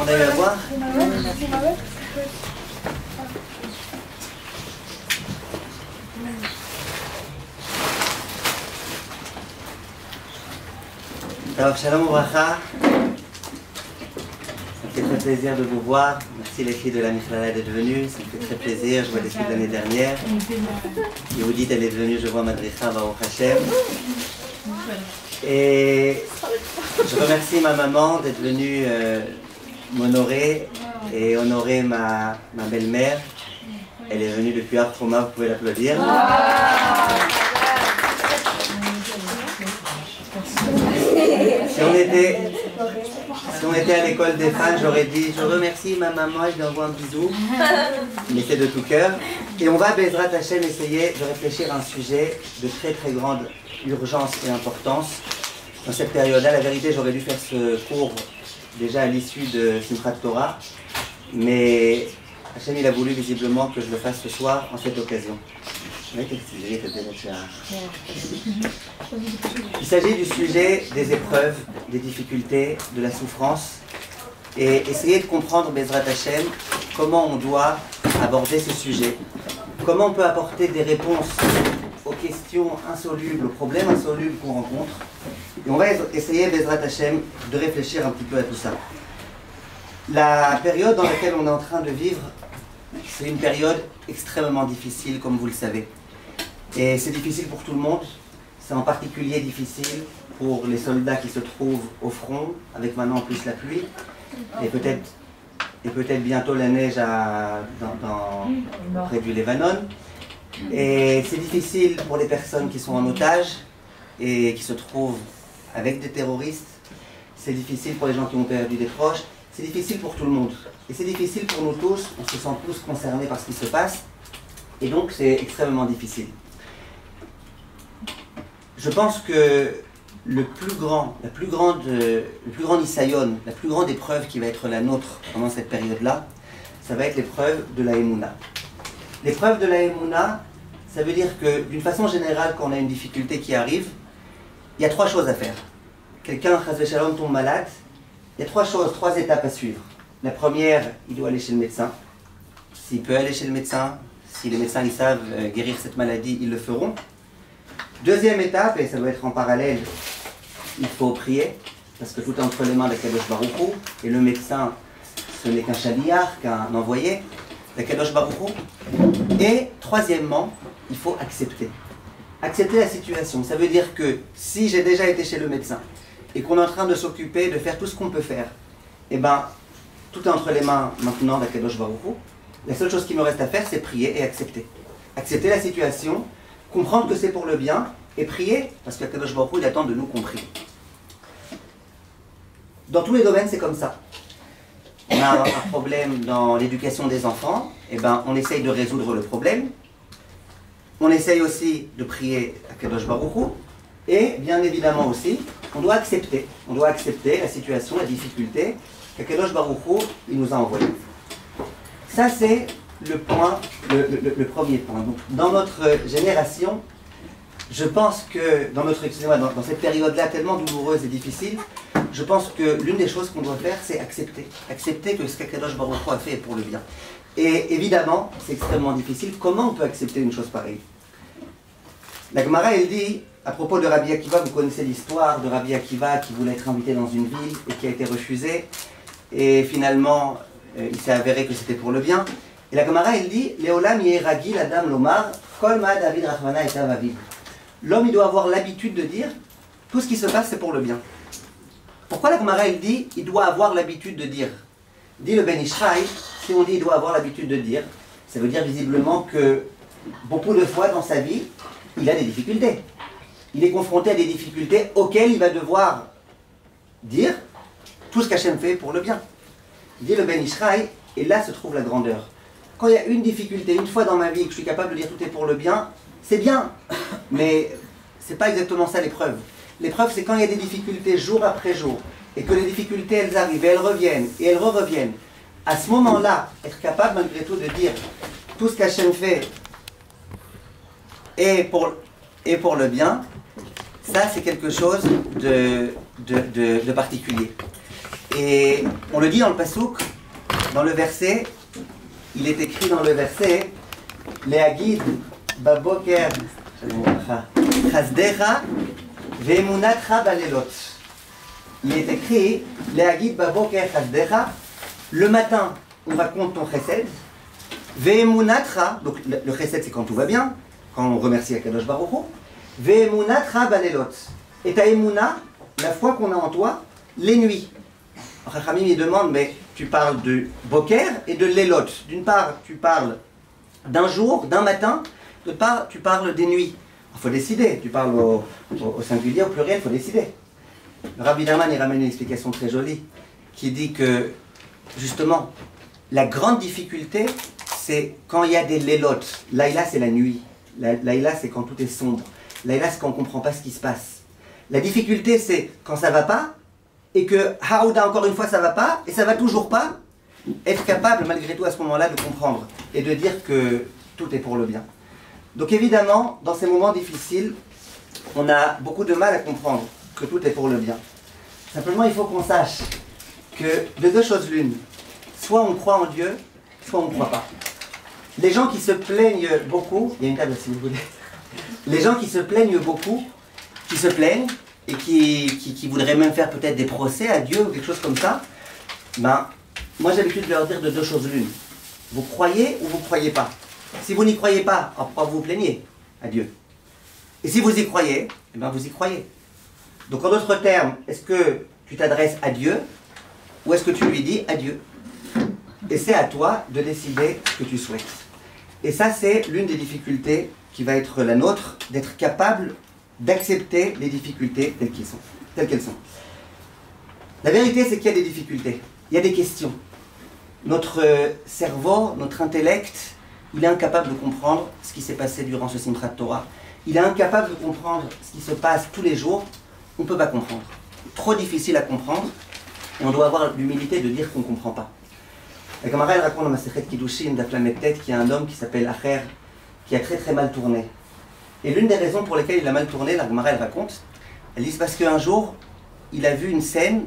monde a eu à boire? Alors, Shalom Obracha. Ça me fait très plaisir de vous voir. Merci les filles de la Michlala d'être venues. Ça me fait très plaisir. Je vois des filles de l'année dernière. Et vous dites, elle est venue, je vois Madricha, Baruch Hashem. Et je remercie ma maman d'être venue m'honorer et honorer ma belle-mère. Elle est venue depuis Artroma, vous pouvez l'applaudir. Si on était à l'école des fans, j'aurais dit je remercie ma maman, je lui envoie un bisou. Mais c'est de tout cœur. Et on va, Bezrat Hashem, essayer de réfléchir à un sujet de très très grande urgence et importance. Dans cette période-là, la vérité, j'aurais dû faire ce cours déjà à l'issue de Simchat Torah. Mais Hashem, il a voulu visiblement que je le fasse ce soir en cette occasion. Il s'agit du sujet des épreuves, des difficultés, de la souffrance et essayer de comprendre, Bezrat Hashem, comment on doit aborder ce sujet, comment on peut apporter des réponses aux questions insolubles, aux problèmes insolubles qu'on rencontre. Et on va essayer, Bezrat Hashem, de réfléchir un petit peu à tout ça. La période dans laquelle on est en train de vivre, c'est une période extrêmement difficile, comme vous le savez. Et c'est difficile pour tout le monde. C'est en particulier difficile pour les soldats qui se trouvent au front, avec maintenant en plus la pluie, et peut-être bientôt la neige près du Lebanon. Et c'est difficile pour les personnes qui sont en otage et qui se trouvent avec des terroristes. C'est difficile pour les gens qui ont perdu des proches. C'est difficile pour tout le monde. Et c'est difficile pour nous tous. On se sent tous concernés par ce qui se passe. Et donc c'est extrêmement difficile. Je pense que le plus grand isayon, la plus grande épreuve qui va être la nôtre pendant cette période-là, ça va être l'épreuve de la Emouna. L'épreuve de la Emouna, ça veut dire que d'une façon générale, quand on a une difficulté qui arrive, il y a trois choses à faire. Quelqu'un, chas v'shalom, tombe malade, il y a trois étapes à suivre. La première, il doit aller chez le médecin. S'il peut aller chez le médecin, si les médecins ils savent guérir cette maladie, ils le feront. Deuxième étape, et ça doit être en parallèle, il faut prier, parce que tout est entre les mains d'Akadosh Baruch Hu, et le médecin, ce n'est qu'un chaliar, qu'un envoyé d'Akadosh Baruch Hu. Et troisièmement, il faut accepter. Accepter la situation. Ça veut dire que si j'ai déjà été chez le médecin, et qu'on est en train de s'occuper, de faire tout ce qu'on peut faire, eh bien, tout est entre les mains maintenant d'Akadosh Baruch Hu. La seule chose qui me reste à faire, c'est prier et accepter. Accepter la situation, comprendre que c'est pour le bien, et prier, parce qu'Akadosh Baruch Hu, il attend de nous qu'on prie. Dans tous les domaines, c'est comme ça. On a un problème dans l'éducation des enfants, et ben, on essaye de résoudre le problème. On essaye aussi de prier Akadosh Baruch Hu, et bien évidemment aussi, on doit accepter la situation, la difficulté qu'Akadosh Baruch Hu, il nous a envoyé. Ça, c'est le premier point. Donc, dans notre génération, je pense que, dans cette période-là tellement douloureuse et difficile, je pense que l'une des choses qu'on doit faire, c'est accepter. Accepter que ce qu'Akadosh Baruch Hu a fait est pour le bien. Et évidemment, c'est extrêmement difficile. Comment on peut accepter une chose pareille? La Gemara, elle dit, à propos de Rabbi Akiva, vous connaissez l'histoire de Rabbi Akiva qui voulait être invité dans une ville et qui a été refusé. Et finalement, il s'est avéré que c'était pour le bien. Et la Gemara, elle dit, Leolam yehiragi l'adam lomar, kol ma David rachmana etav aviv. L'homme, il doit avoir l'habitude de dire, tout ce qui se passe, c'est pour le bien. Pourquoi la Gemara, elle dit, il doit avoir l'habitude de dire? Dit le Ben Ishraï, si on dit il doit avoir l'habitude de dire, ça veut dire visiblement que beaucoup de fois dans sa vie, il a des difficultés. Il est confronté à des difficultés auxquelles il va devoir dire tout ce qu'Hachem fait pour le bien. Dit le Ben Ishraï, et là se trouve la grandeur. Quand il y a une difficulté, une fois dans ma vie, que je suis capable de dire tout est pour le bien, c'est bien. Mais c'est pas exactement ça l'épreuve. L'épreuve, c'est quand il y a des difficultés jour après jour, et que les difficultés, elles arrivent, et elles reviennent, et elles reviennent. À ce moment-là, être capable malgré tout de dire tout ce qu'Hachem fait est pour le bien, ça c'est quelque chose de particulier. Et on le dit dans le pasouk, dans le verset, il est écrit dans le verset, Leagid baboker chasdecha ve'emunatcha balelot. Il est écrit, Leagid baboker chasdecha, le matin on raconte ton chesed, ve'emunatcha, donc le chesed c'est quand tout va bien, quand on remercie Akadosh Baruch Hu, ve'emunatcha balelot. Et ta emuna, la foi qu'on a en toi, les nuits. Chachamim il demande, mais tu parles de boker et de lelot. D'une part, tu parles d'un jour, d'un matin, d'autre part, tu parles des nuits. Il faut décider, tu parles au singulier, au pluriel, il faut décider. Le Rabbi Daman il ramène une explication très jolie, qui dit que, justement, la grande difficulté, c'est quand il y a des lelot. Laïla, c'est la nuit. Laïla, c'est quand tout est sombre. Laïla, c'est quand on ne comprend pas ce qui se passe. La difficulté, c'est quand ça ne va pas, et que Haouda, encore une fois, ça ne va pas, et ça ne va toujours pas, être capable, malgré tout, à ce moment-là, de comprendre, et de dire que tout est pour le bien. Donc évidemment, dans ces moments difficiles, on a beaucoup de mal à comprendre que tout est pour le bien. Simplement, il faut qu'on sache que de deux choses l'une, soit on croit en Dieu, soit on ne croit pas. Les gens qui se plaignent beaucoup, il y a une table si vous voulez, les gens qui se plaignent beaucoup, qui se plaignent, et qui voudraient même faire peut-être des procès à Dieu ou quelque chose comme ça, ben, moi j'ai l'habitude de leur dire de deux choses l'une. Vous croyez ou vous ne croyez pas. Si vous n'y croyez pas, pourquoi vous vous plaignez à Dieu? Et si vous y croyez, eh ben vous y croyez. Donc en d'autres termes, est-ce que tu t'adresses à Dieu ou est-ce que tu lui dis adieu? Et c'est à toi de décider ce que tu souhaites. Et ça c'est l'une des difficultés qui va être la nôtre, d'être capable d'accepter les difficultés telles qu'elles sont. La vérité, c'est qu'il y a des difficultés, il y a des questions. Notre cerveau, notre intellect, il est incapable de comprendre ce qui s'est passé durant ce Simchat Torah. Il est incapable de comprendre ce qui se passe tous les jours. On ne peut pas comprendre. Trop difficile à comprendre, et on doit avoir l'humilité de dire qu'on ne comprend pas. La Gemara, elle raconte dans Masechet Kiddushin d'Af Lamed Tet qu'il y a un homme qui s'appelle Acher, qui a très très mal tourné. Et l'une des raisons pour lesquelles il a mal tourné, la Gemara elle raconte, elle dit c'est parce qu'un jour, il a vu une scène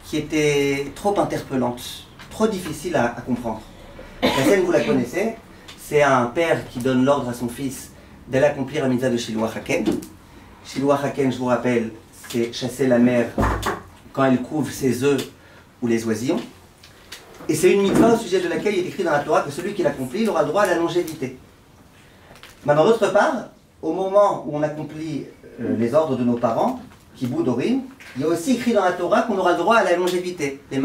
qui était trop interpellante, trop difficile à comprendre. La scène, vous la connaissez, c'est un père qui donne l'ordre à son fils d'aller accomplir la mitzvah de Shiluach Haken. Shiluach Haken, je vous rappelle, c'est chasser la mère quand elle couve ses œufs ou les oisillons. Et c'est une mitzvah au sujet de laquelle il est écrit dans la Torah que celui qui l'accomplit, il aura le droit à la longévité. Mais d'autre part, au moment où on accomplit les ordres de nos parents, Kibud Orim, il y a aussi écrit dans la Torah qu'on aura le droit à la longévité. Le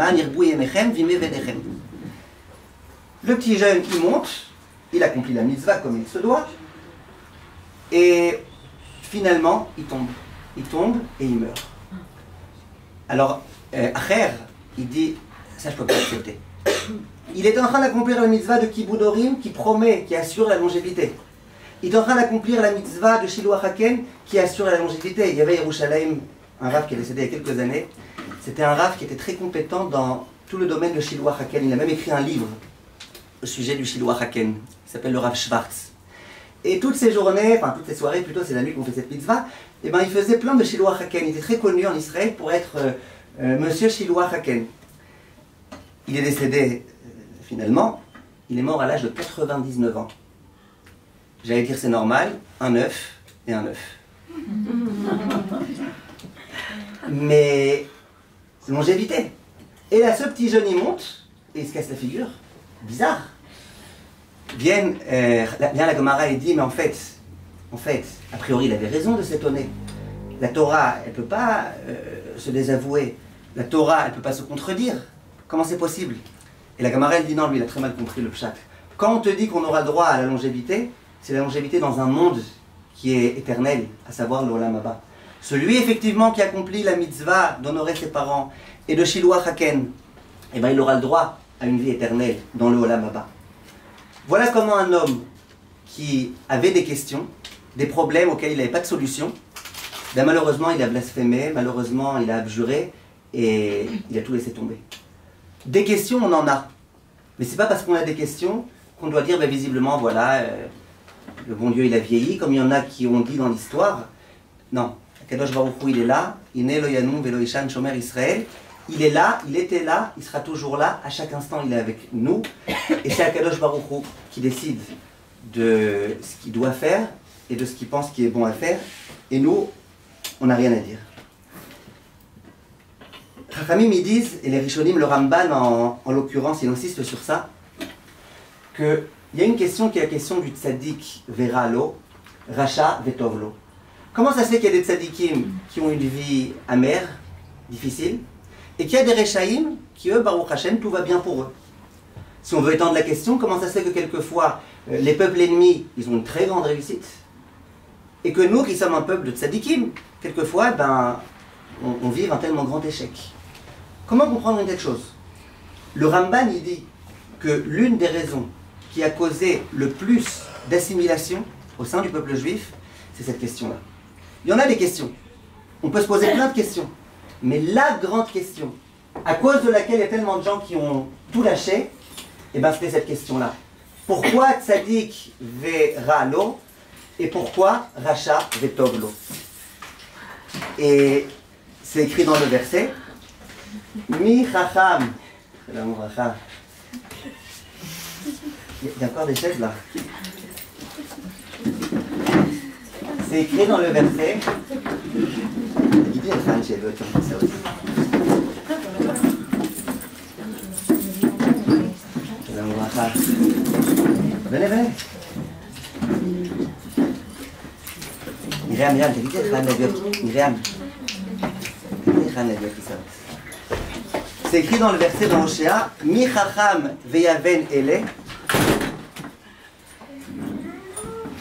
petit jeune, il monte, il accomplit la mitzvah comme il se doit, et finalement, il tombe et il meurt. Alors, Acher, il dit, ça je ne peux pas accepter. Il est en train d'accomplir la mitzvah de Kibud Orim qui promet, qui assure la longévité. Il est en train d'accomplir la mitzvah de Shiluach Haken qui assure la longévité. Il y avait Yerushalayim, un rav qui est décédé il y a quelques années. C'était un rav qui était très compétent dans tout le domaine de Shiluach Haken. Il a même écrit un livre au sujet du Shiluach Haken. Il s'appelle le Rav Schwartz. Et toutes ces journées, enfin toutes ces soirées plutôt, c'est la nuit qu'on fait cette mitzvah, et ben il faisait plein de Shiluach Haken. Il était très connu en Israël pour être Monsieur Shiluach Haken. Il est décédé finalement, il est mort à l'âge de 99 ans. J'allais dire c'est normal, un œuf et un œuf. Mais longévité. Et là, ce petit jeune, il monte et il se casse la figure. Bizarre. Vient la Gemara et dit, mais en fait, a priori, il avait raison de s'étonner. La Torah, elle ne peut pas se désavouer. La Torah, elle ne peut pas se contredire. Comment c'est possible? Et la Gemara, elle dit, non, lui, il a très mal compris le pshat. Quand on te dit qu'on aura droit à la longévité, c'est la longévité dans un monde qui est éternel, à savoir l'Olam Haba. Celui, effectivement, qui accomplit la mitzvah d'honorer ses parents et de Shiluach Haken, eh ben, il aura le droit à une vie éternelle dans le Olam Haba. Voilà comment un homme qui avait des questions, des problèmes auxquels il n'avait pas de solution, ben malheureusement, il a blasphémé, malheureusement, il a abjuré et il a tout laissé tomber. Des questions, on en a. Mais c'est pas parce qu'on a des questions qu'on doit dire, ben, visiblement, voilà, le bon Dieu, il a vieilli, comme il y en a qui ont dit dans l'histoire. Non. Kadosh Baruch Hu, il est là, Iné lo yanum velo ishan shomer Israël, il est là, il était là, il sera toujours là, à chaque instant il est avec nous. Et c'est Akadosh Baruch Hu qui décide de ce qu'il doit faire et de ce qu'il pense qui est bon à faire. Et nous, on n'a rien à dire. Chachamim, ils disent, et les Rishonim, le Ramban en l'occurrence, il insiste sur ça, qu'il y a une question qui est la question du tzaddik veralo, racha vetovlo. Comment ça se fait qu'il y a des tzaddikim qui ont une vie amère, difficile, et qu'il y a des rechaïm qui, eux, Baruch Hashem, tout va bien pour eux? Si on veut étendre la question, comment ça se fait que quelquefois, les peuples ennemis, ils ont une très grande réussite, et que nous, qui sommes un peuple de tzaddikim, quelquefois, on vit un tellement grand échec? Comment comprendre une telle chose? Le Ramban, il dit que l'une des raisons qui a causé le plus d'assimilation au sein du peuple juif, c'est cette question-là. Il y en a des questions. On peut se poser plein de questions. Mais la grande question, à cause de laquelle il y a tellement de gens qui ont tout lâché, c'était cette question-là. Pourquoi tzaddik veralo et pourquoi racha vetovlo? Et c'est écrit dans le verset. Mi chacham. Il y a encore des chaises là. C'est écrit dans le verset. Venez, venez. Myriam, תגידי היכן להביא, Myriam. היכן להביא הכיסאות. C'est écrit dans le verset dans Hoshea, Mi chacham veyaven ele,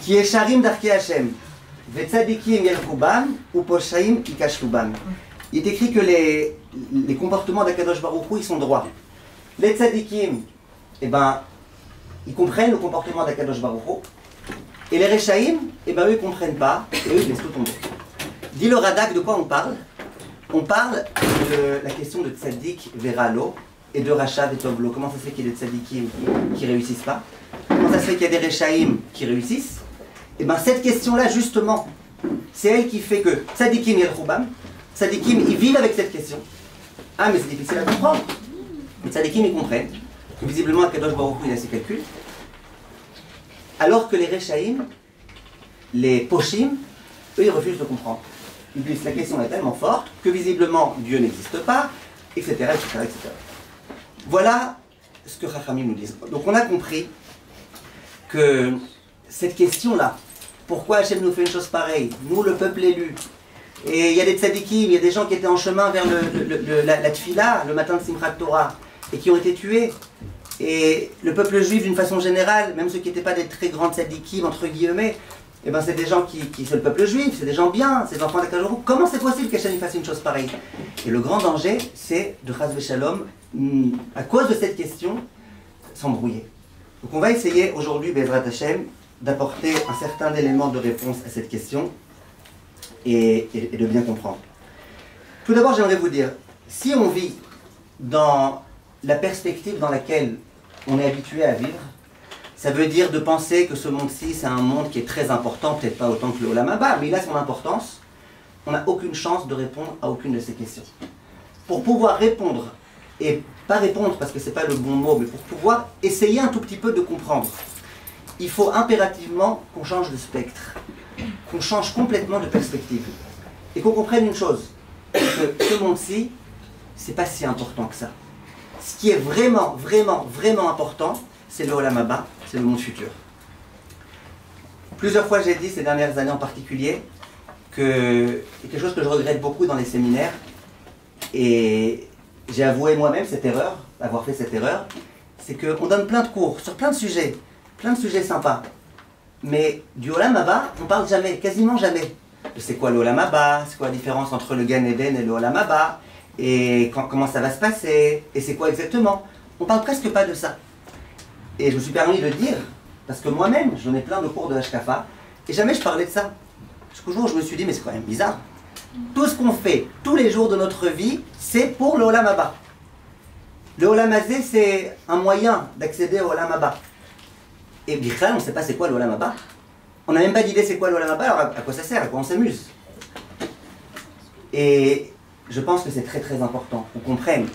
ki yesharim darkei Hashem, vetzadikim yelchu bam, uposhaim yikashvu bam. Il est écrit que les comportements d'Akadosh Baruch Hu, ils sont droits. Les tzadikim, ils comprennent le comportement d'Akadosh Baruch Hu, et les rechaim, eux, ils ne comprennent pas, et eux, ils laissent tout tomber. Dit le Radak, de quoi on parle? On parle de la question de tzaddik veralo et de racha vetovlo. Comment ça se fait qu'il y a des tzaddikim qui ne réussissent pas? Comment ça se fait qu'il y a des rechaim qui réussissent? Cette question-là, justement, c'est elle qui fait que tzaddikim yelchu bam, tzaddikim, ils vivent avec cette question. Ah, mais c'est difficile à comprendre. Les tzaddikim, ils comprennent que visiblement, Akadosh Baruch Hu, il a ses calculs. Alors que les rechaim, les poshim, eux, ils refusent de comprendre. Ils disent la question est tellement forte que visiblement Dieu n'existe pas, etc., etc., etc. Voilà ce que Chachamim nous disent. Donc on a compris que cette question-là, pourquoi Hachem nous fait une chose pareille, nous le peuple élu, et il y a des tzadikim, il y a des gens qui étaient en chemin vers la tfila, le matin de Simchat Torah, et qui ont été tués, et le peuple juif d'une façon générale, même ceux qui n'étaient pas des très grands tzadikim, entre guillemets, c'est des gens qui c'est le peuple juif, c'est des gens bien, c'est des enfants d'Akadosh Baruch Hu. Comment c'est possible qu'Hachem fasse une chose pareille? Et le grand danger, c'est de chas v'shalom, à cause de cette question, s'embrouiller. Donc on va essayer aujourd'hui, Bezrat Hashem, d'apporter un certain élément de réponse à cette question et de bien comprendre. Tout d'abord, j'aimerais vous dire, si on vit dans la perspective dans laquelle on est habitué à vivre, ça veut dire de penser que ce monde-ci, c'est un monde qui est très important, peut-être pas autant que le Olam Haba, mais il a son importance. On n'a aucune chance de répondre à aucune de ces questions. Pour pouvoir répondre, et pas répondre parce que ce n'est pas le bon mot, mais pour pouvoir essayer un tout petit peu de comprendre, il faut impérativement qu'on change de spectre, qu'on change complètement de perspective. Et qu'on comprenne une chose, que ce monde-ci, c'est pas si important que ça. Ce qui est vraiment, vraiment, vraiment important, c'est le Olam Haba, c'est le monde futur. Plusieurs fois j'ai dit, ces dernières années en particulier, que quelque chose que je regrette beaucoup dans les séminaires, et j'ai avoué moi-même cette erreur, avoir fait cette erreur, c'est qu'on donne plein de cours sur plein de sujets sympas. Mais du Olam Haba, on parle jamais, quasiment jamais. De c'est quoi le Olam Haba, c'est quoi la différence entre le Gan Eden et le Olam Haba, et comment ça va se passer, et c'est quoi exactement. On parle presque pas de ça. Et je me suis permis de dire, parce que moi-même, j'en ai plein de cours de Hashkafa, et jamais je parlais de ça. Jusqu'au jour où je me suis dit, mais c'est quand même bizarre. Tout ce qu'on fait, tous les jours de notre vie, c'est pour le Olam Haba. Le Olam Hazé, c'est un moyen d'accéder au Olam Haba. Et Bichal, on ne sait pas c'est quoi le Olam Haba. On n'a même pas d'idée c'est quoi le Olam Haba, alors à quoi ça sert, à quoi on s'amuse. Et je pense que c'est très très important qu'on comprenne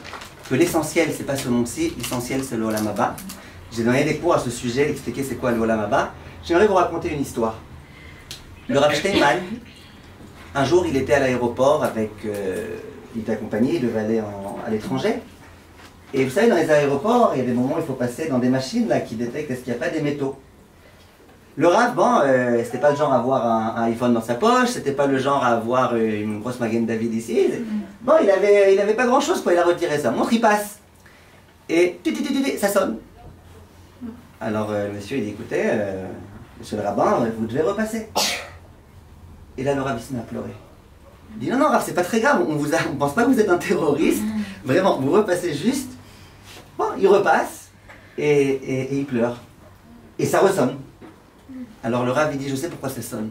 que l'essentiel, c'est pas ce monde-ci, l'essentiel, c'est l'Olam Haba. J'ai donné des cours à ce sujet, expliquer c'est quoi l'Olam Haba. J'aimerais vous raconter une histoire. Le Rav Steinman, un jour, il était à l'aéroport avec... il était accompagné, il devait aller à l'étranger. Et vous savez, dans les aéroports, il y a des moments où il faut passer dans des machines là, qui détectent est-ce qu'il n'y a pas des métaux. Le Rav, bon, c'était pas le genre à avoir un iPhone dans sa poche, c'était pas le genre à avoir une grosse Magen David ici. Bon, il avait pas grand-chose, quoi. Il a retiré sa montre, il passe. Et ça sonne. Alors le monsieur, il dit, écoutez, monsieur le rabbin, vous devez repasser. Et là, le Rav, il se met à pleurer. Il dit, non, Rav, c'est pas très grave, on pense pas que vous êtes un terroriste. Vraiment, vous repassez juste. Bon, il repasse et il pleure. Et ça ressonne. Alors le Rav, il dit, je sais pourquoi ça sonne.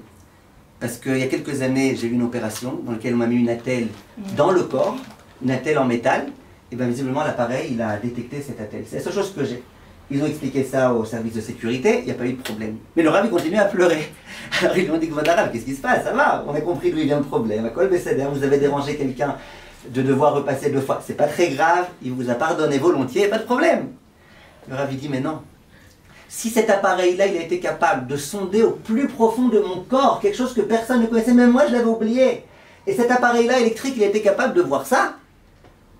Parce qu'il y a quelques années, j'ai eu une opération dans laquelle on m'a mis une attelle dans le corps, une attelle en métal. Et bien visiblement, l'appareil, il a détecté cette attelle. C'est la seule chose que j'ai. Ils ont expliqué ça au service de sécurité, il n'y a pas eu de problème. Mais le Rav, il continue à pleurer. Alors ils lui ont dit, Rav, qu'est-ce qui se passe? Ça va, on a compris d'où il vient le problème. À Kol Besséder, vous avez dérangé quelqu'un de devoir repasser 2 fois. C'est pas très grave, il vous a pardonné volontiers, pas de problème. Le Rav, il dit, mais non. Si cet appareil-là, il a été capable de sonder au plus profond de mon corps, quelque chose que personne ne connaissait, même moi je l'avais oublié, et cet appareil-là électrique, il a été capable de voir ça,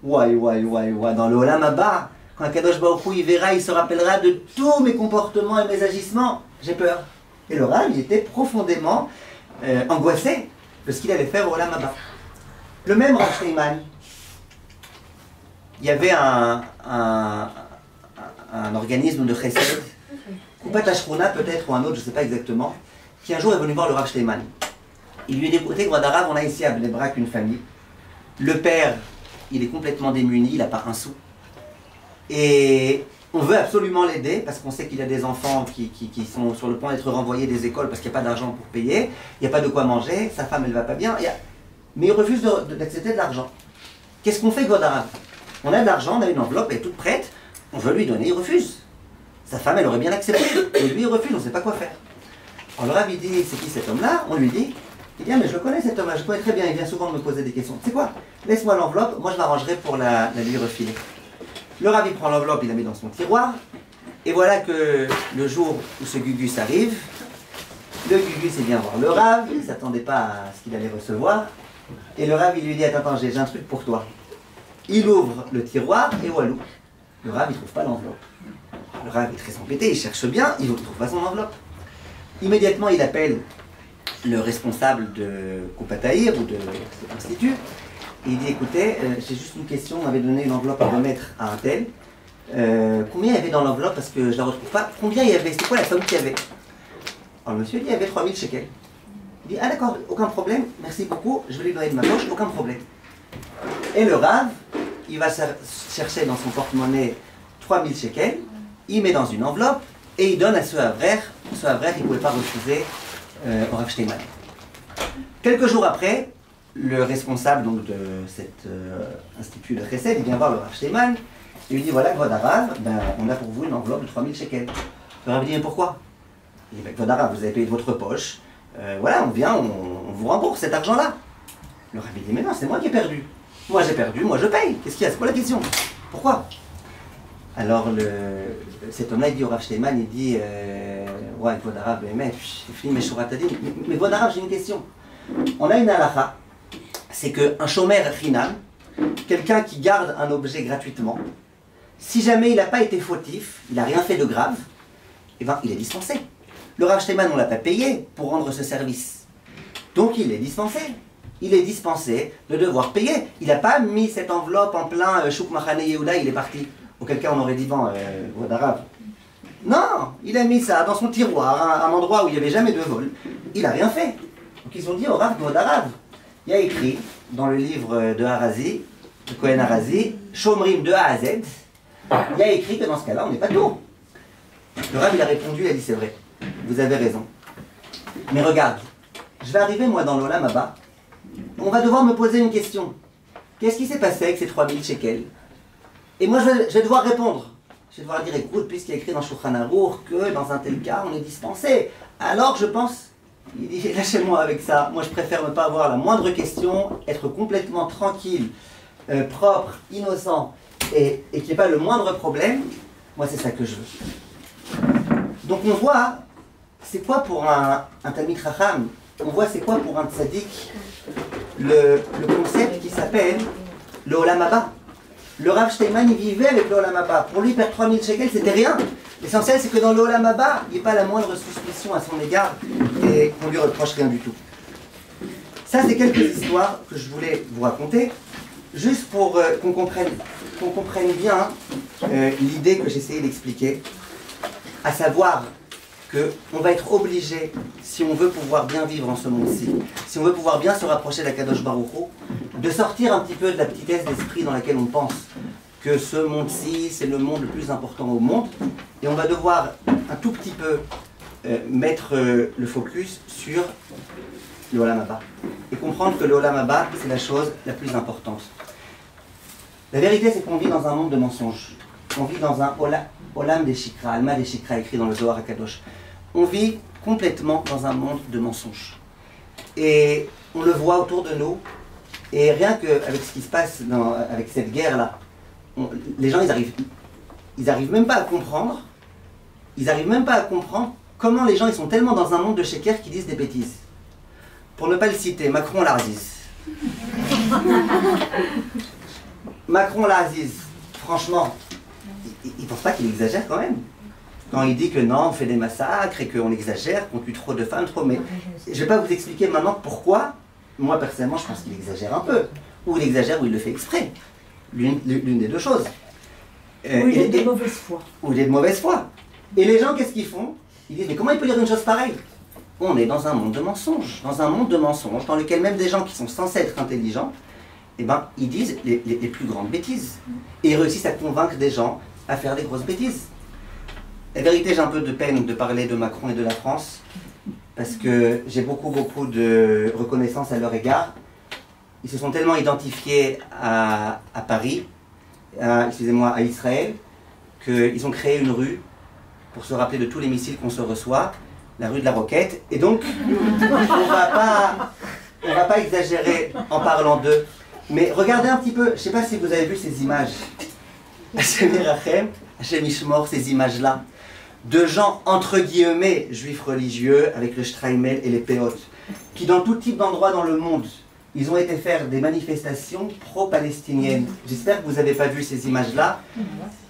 dans le Olam Haba, quand Kadosh Baruch Hu, il verra, il se rappellera de tous mes comportements et mes agissements, j'ai peur. Et le Rav, il était profondément angoissé de ce qu'il allait faire au Olam Haba. Le même Rav Steinman, il y avait un organisme de chesed, Koupat Ashrona peut-être, ou un autre, je ne sais pas exactement, qui un jour est venu voir le Rav Steinman. Il lui a dit, écoutez, Rav, on a ici à Bnei Brak une famille. Le père, il est complètement démuni, il n'a pas un sou. Et on veut absolument l'aider, parce qu'on sait qu'il y a des enfants qui sont sur le point d'être renvoyés des écoles parce qu'il n'y a pas d'argent pour payer, il n'y a pas de quoi manger, sa femme, elle ne va pas bien, mais il refuse d'accepter de l'argent. Qu'est-ce qu'on fait, Rav? On a de l'argent, on a une enveloppe, elle est toute prête, on veut lui donner, il refuse. Sa femme, elle aurait bien accepté. Et lui, il refuse, on ne sait pas quoi faire. Alors le Rav, il dit, c'est qui cet homme-là? On lui dit, il dit, ah, mais je le connais cet homme-là, je le connais très bien, il vient souvent me poser des questions. C'est quoi? Laisse-moi l'enveloppe, moi je l'arrangerai pour la lui refiler. Le Rav, il prend l'enveloppe, il la met dans son tiroir. Et voilà que le jour où ce Gugus arrive, le Gugus, il vient voir le Rav, il ne s'attendait pas à ce qu'il allait recevoir. Et le Rav, il lui dit, attends, j'ai un truc pour toi. Il ouvre le tiroir et walou. Le Rav, il ne trouve pas l'enveloppe. Le Rav est très embêté, il cherche bien, il ne trouve pas son enveloppe. Immédiatement, il appelle le responsable de Koupataïr ou de cet institut. Et il dit, écoutez, j'ai juste une question, on m'avait donné une enveloppe à remettre à un tel. Combien il y avait dans l'enveloppe, parce que je ne la retrouve pas. Combien il y avait? C'était quoi la somme qu'il y avait? Alors le monsieur dit, il y avait 3000 shekels. Il dit, ah d'accord, aucun problème, merci beaucoup, je vais lui donner de ma poche, aucun problème. Et le Rav, il va chercher dans son porte-monnaie 3000 shekels, il met dans une enveloppe et il donne à ce Havrer. Ce Havrer, il ne pouvait pas refuser au Rav Steinman. Quelques jours après, le responsable donc, de cet institut de Chesed, il vient voir le Rav Steinman et lui dit, voilà, Kvod Harav, on a pour vous une enveloppe de 3000 shekels. Le Rav dit, mais pourquoi? Il dit, Kvod Harav, vous avez payé de votre poche, voilà, on vient, on vous rembourse cet argent-là. Le Rav dit, mais non, c'est moi qui ai perdu. Moi j'ai perdu, moi je paye. Qu'est-ce qu'il y a? C'est quoi la question? Pourquoi? Alors cet homme-là, il dit au Rav Steinman, il dit, ouais, Kvod Harav, mais Kvod Harav, j'ai une question. On a une halakha, c'est qu'un shomer chinam, quelqu'un qui garde un objet gratuitement, si jamais il n'a pas été fautif, il n'a rien fait de grave, eh ben, il est dispensé. Le Rav Steinman, on ne l'a pas payé pour rendre ce service. Donc il est dispensé. Il est dispensé de devoir payer. Il n'a pas mis cette enveloppe en plein Chouk Machane Yehuda, il est parti. Auquel cas on aurait dit, bon, Kvod Harav. Non, il a mis ça dans son tiroir, un endroit où il n'y avait jamais de vol. Il n'a rien fait. Donc ils ont dit au Rav, Kvod Harav. Il y a écrit dans le livre de Harazi, de Cohen Harazi, Shomrim de A à Z, il y a écrit que dans ce cas-là, on n'est pas tout. Le Rav, il a répondu, il a dit, c'est vrai, vous avez raison. Mais regarde, je vais arriver moi dans l'Olam Haba, on va devoir me poser une question. Qu'est-ce qui s'est passé avec ces 3000 shekels? Et moi, je vais devoir répondre. Je vais devoir dire, écoute, puisqu'il y a écrit dans Shulchan Aruch que dans un tel cas, on est dispensé. Alors, je pense Il dit, lâchez-moi avec ça. Moi, je préfère ne pas avoir la moindre question, être complètement tranquille, propre, innocent, et qu'il n'y ait pas le moindre problème. Moi, c'est ça que je veux. Donc, on voit, c'est quoi pour un Talmid Chacham, on voit c'est quoi pour un tzaddik, le concept qui s'appelle le Olam Haba. Le Rav Steinman, il vivait avec le Olam Haba. Pour lui, perdre 3000 shekels, c'était rien. L'essentiel, c'est que dans le Olam Haba, il n'y ait pas la moindre suspicion à son égard et qu'on lui reproche rien du tout. Ça, c'est quelques histoires que je voulais vous raconter, juste pour qu'on comprenne bien l'idée que j'essayais d'expliquer, à savoir qu'on va être obligé, si on veut pouvoir bien vivre en ce monde-ci, si on veut pouvoir bien se rapprocher d'Akadosh Baruch Hu, de sortir un petit peu de la petitesse d'esprit dans laquelle on pense que ce monde-ci, c'est le monde le plus important au monde, et on va devoir un tout petit peu mettre le focus sur le Olam Haba, et comprendre que le Olam Haba, c'est la chose la plus importante. La vérité, c'est qu'on vit dans un monde de mensonges. On vit dans un Olam des Shikra, Alma des Shikra, écrit dans le Zohar HaKadosh. On vit complètement dans un monde de mensonges. Et on le voit autour de nous. Et rien qu'avec ce qui se passe avec cette guerre-là, les gens, ils arrivent même pas à comprendre. Ils n'arrivent même pas à comprendre comment les gens, ils sont tellement dans un monde de sheker qu'ils disent des bêtises. Pour ne pas le citer, Macron l'Aziz. Macron l'Aziz, franchement, il ne pense pas qu'il exagère quand même. Quand il dit que non, on fait des massacres et qu'on exagère, qu'on tue trop de femmes, trop... Mais je ne vais pas vous expliquer maintenant pourquoi. Moi, personnellement, je pense qu'il exagère un peu. Ou il exagère ou il le fait exprès. L'une des deux choses. Ou il est de mauvaise foi. Ou il est de mauvaise foi. Et les gens, qu'est-ce qu'ils font? Ils disent, mais comment il peut dire une chose pareille? On est dans un monde de mensonges. Dans un monde de mensonges, dans lequel même des gens qui sont censés être intelligents, eh ben, ils disent les plus grandes bêtises. Et ils réussissent à convaincre des gens à faire des grosses bêtises. La vérité, j'ai un peu de peine de parler de Macron et de la France, parce que j'ai beaucoup de reconnaissance à leur égard. Ils se sont tellement identifiés à Paris, excusez-moi, à Israël, qu'ils ont créé une rue pour se rappeler de tous les missiles qu'on se reçoit, la rue de la Roquette. Et donc, on va pas exagérer en parlant d'eux. Mais regardez un petit peu, je ne sais pas si vous avez vu ces images. Hachem Yerachem, Hachem Ishmor, ces images-là, de gens, entre guillemets, juifs religieux, avec le Streimel et les péotes, qui dans tout type d'endroits dans le monde, ils ont été faire des manifestations pro-palestiniennes. J'espère que vous n'avez pas vu ces images-là.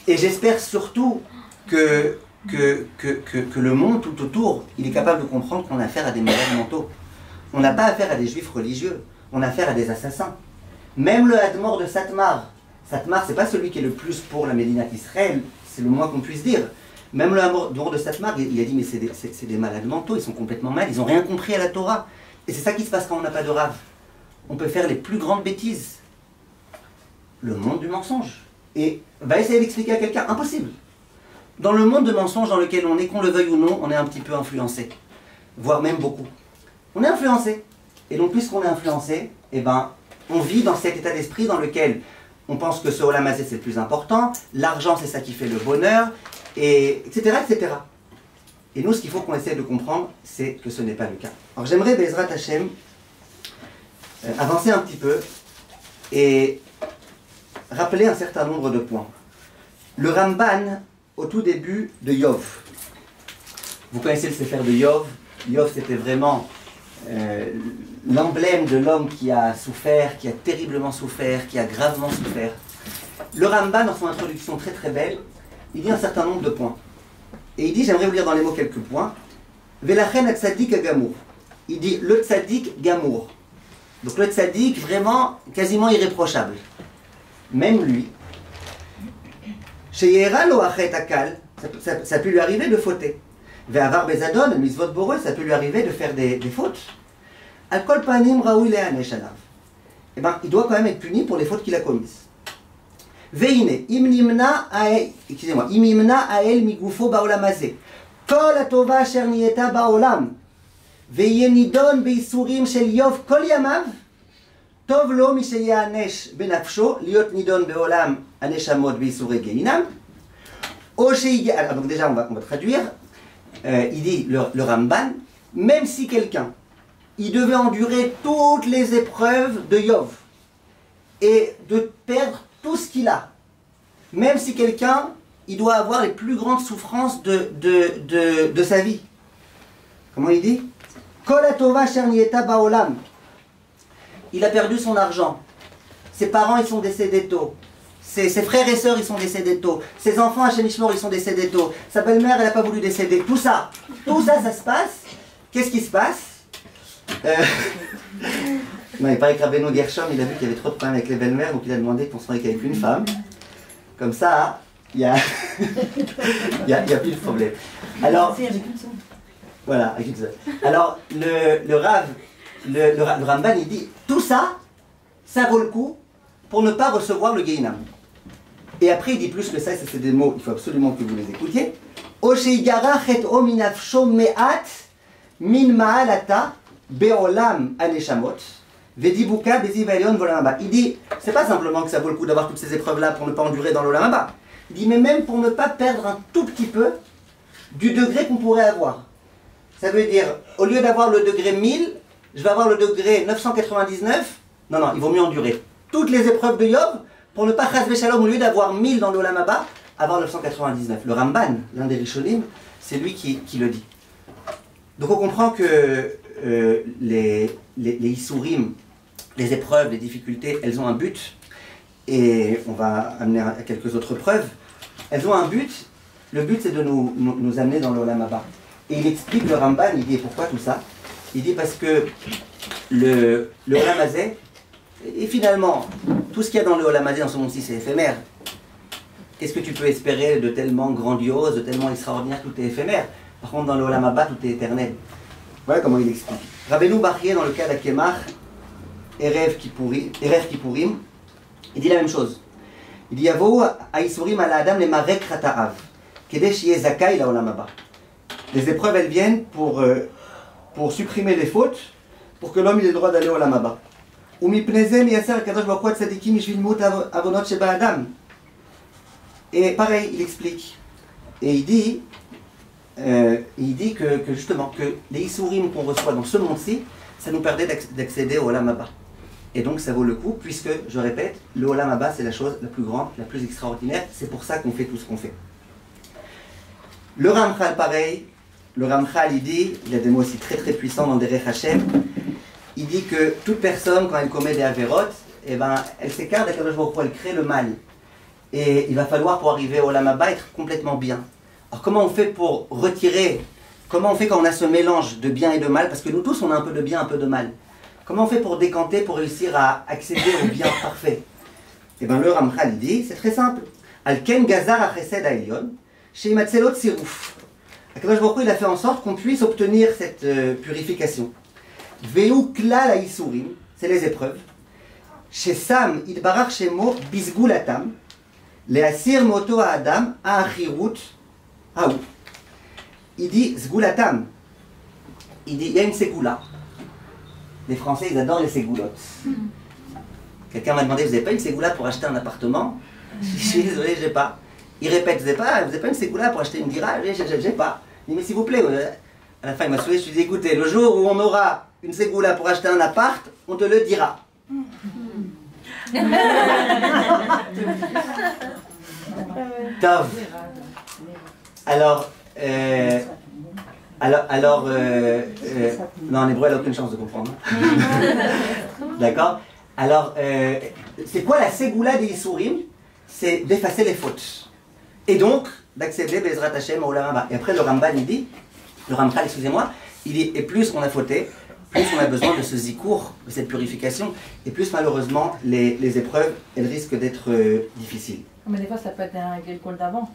Et j'espère surtout que le monde tout autour, il est capable de comprendre qu'on a affaire à des malades mentaux. On n'a pas affaire à des juifs religieux, on a affaire à des assassins. Même le Hadmor de Satmar, Satmar, c'est pas celui qui est le plus pour la Médina d'Israël, c'est le moins qu'on puisse dire. Même le Hadmor de Satmar, il a dit, mais c'est des malades mentaux, ils sont complètement malades, ils n'ont rien compris à la Torah. Et c'est ça qui se passe quand on n'a pas de Rav. On peut faire les plus grandes bêtises. Le monde du mensonge. Et va essayer d'expliquer à quelqu'un, impossible. Dans le monde de mensonges dans lequel on est, qu'on le veuille ou non, on est un petit peu influencé. Voire même beaucoup. On est influencé. Et donc, puisqu'on est influencé, eh ben, on vit dans cet état d'esprit dans lequel on pense que ce Olam Hazé c'est le plus important, l'argent c'est ça qui fait le bonheur, et etc., etc. Et nous, ce qu'il faut qu'on essaie de comprendre, c'est que ce n'est pas le cas. Alors j'aimerais, Bezrat Hashem, avancer un petit peu et rappeler un certain nombre de points. Le Ramban, au tout début de Yov, vous connaissez le Sefer de Yov. Yov, c'était vraiment l'emblème de l'homme qui a souffert, qui a terriblement souffert, qui a gravement souffert. Le Ramban, dans son introduction très très belle, il dit un certain nombre de points. Et il dit, j'aimerais vous lire dans les mots quelques points. Velachen at-tzadik gamour. Il dit le tzadik gamour. Donc le tzadik vraiment quasiment irréprochable. Même lui. Chez Yera lo achet akal, ça peut lui arriver de fauter. Ve'avar bezadon, misvot boreux, ça peut lui arriver de faire des fautes. Al kol panim raoui le'anesh alav. Eh bien, il doit quand même être puni pour les fautes qu'il a commises. Veine, imnimna ael migufo baolam hazeh. Kol atova asher niyeta baolam. ויהיה נידון בייסורים של איוב כל ימיו, טוב לו מי שיענש בנפשו להיות נידון בעולם הנשמות בייסורי גיהינום, או שיגיע... Donc déjà on va traduire, il dit le Ramban, même si quelqu'un, il devait endurer toutes les épreuves de Yov et de perdre tout ce qu'il a, même si quelqu'un, il doit avoir les plus grandes souffrances de sa vie. Comment il dit? Kol hatova asher niheta ba'olam. Il a perdu son argent. Ses parents, ils sont décédés tôt. Ses frères et sœurs, ils sont décédés tôt. Ses enfants, Hachem Yishmor, ils sont décédés tôt. Sa belle-mère, elle n'a pas voulu décéder. Tout ça, ça se passe. Qu'est-ce qui se passe? Non, il paraît que Rabbeinu Gershom, il a vu qu'il y avait trop de problèmes avec les belles-mères, donc il a demandé qu'on se marie qu'avec une femme. Comme ça, il y a plus de problème. Alors, voilà, avec une seule. Alors, le Ramban, il dit, tout ça, ça vaut le coup pour ne pas recevoir le Gehinam. Et après, il dit plus que ça, c'est des mots, il faut absolument que vous les écoutiez. Osheigara chet o minafsho me'at min ma'alata be'olam aneshamot vedibuka beziv elyon volam haba. Il dit, c'est pas simplement que ça vaut le coup d'avoir toutes ces épreuves-là pour ne pas endurer dans l'olam haba. Il dit, mais même pour ne pas perdre un tout petit peu du degré qu'on pourrait avoir. Ça veut dire, au lieu d'avoir le degré 1000, je vais avoir le degré 999. Non, il vaut mieux endurer toutes les épreuves de Yov pour ne pas chasver shalom, au lieu d'avoir 1000 dans l'olam haba, avoir 999. Le Ramban, l'un des Rishonim, c'est lui qui le dit. Donc on comprend que les Issourim, les épreuves, les difficultés, elles ont un but. Et on va amener à quelques autres preuves. Elles ont un but. Le but, c'est de nous amener dans l'olam haba. Et il explique, le Ramban, il dit pourquoi tout ça. Il dit parce que le olam hazé, et finalement, tout ce qu'il y a dans le olam hazé, dans ce monde-ci, c'est éphémère. Qu'est-ce que tu peux espérer de tellement grandiose, de tellement extraordinaire? Tout est éphémère. Par contre, dans le olam haba, tout est éternel. Voilà comment il explique. Rabbeinu Bachye, dans le cas d'Akemach, Erev Kippurim, il dit la même chose. Il dit Yavo Aïsourim ala Adam le marek rata'av, kedei shiye zakai la olam haba. Les épreuves, elles viennent pour supprimer les fautes, pour que l'homme ait le droit d'aller au olam haba. Et pareil, il explique. Et il dit que justement, que les Issourim qu'on reçoit dans ce monde-ci, ça nous permet d'accéder au olam haba. Et donc ça vaut le coup, puisque, je répète, le olam haba, c'est la chose la plus grande, la plus extraordinaire. C'est pour ça qu'on fait tout ce qu'on fait. Le Ramchal, pareil. Le Ramchal, il dit, il y a des mots aussi très très puissants dans Derech Hashem. Il dit que toute personne, quand elle commet des avérotes, eh ben, elle s'écarte d'Akadosh Baruch Hu, elle crée le mal. Et il va falloir, pour arriver au olam haba, être complètement bien. Alors comment on fait pour retirer, comment on fait quand on a ce mélange de bien et de mal? Parce que nous tous, on a un peu de bien, un peu de mal. Comment on fait pour décanter, pour réussir à accéder au bien parfait? Eh bien, le Ramchal, il dit, c'est très simple. Al-ken gazar ha-chesed ha-elyon, sheimatzelot siruf. Akadosh Baruch Hu, il a fait en sorte qu'on puisse obtenir cette purification. Veu klal ha-isurim, c'est les épreuves. Chez Sam, idbarach shemo bisgulatam, le'asir moto ha-adam ha-achirut ha-hu. Il dit zgulatam. Il dit, il y a une ségoula. Les Français, ils adorent les ségoulottes. Quelqu'un m'a demandé, vous n'avez pas une ségoula pour acheter un appartement? Je suis désolé, j'ai pas. Il répète, vous n'avez pas une ségoula pour acheter une dira? J'ai pas. Il dit, mais s'il vous plaît, à la fin il m'a souri, je lui ai dit, écoutez, le jour où on aura une ségoula pour acheter un appart, on te le dira. Tov. Alors, non, en hébreu, elle n'a aucune chance de comprendre. D'accord? Alors, c'est quoi la ségoula des Issourim? C'est d'effacer les fautes. Et donc, d'accéder Bezrat Hashem au olam haba. Et après, le Ramban, il dit, le Ramchal, excusez-moi, il dit, et plus on a fauté, plus on a besoin de ce zikour, de cette purification, et plus malheureusement, les épreuves, elles risquent d'être difficiles. Mais des fois, ça peut être un Gilgul d'avant.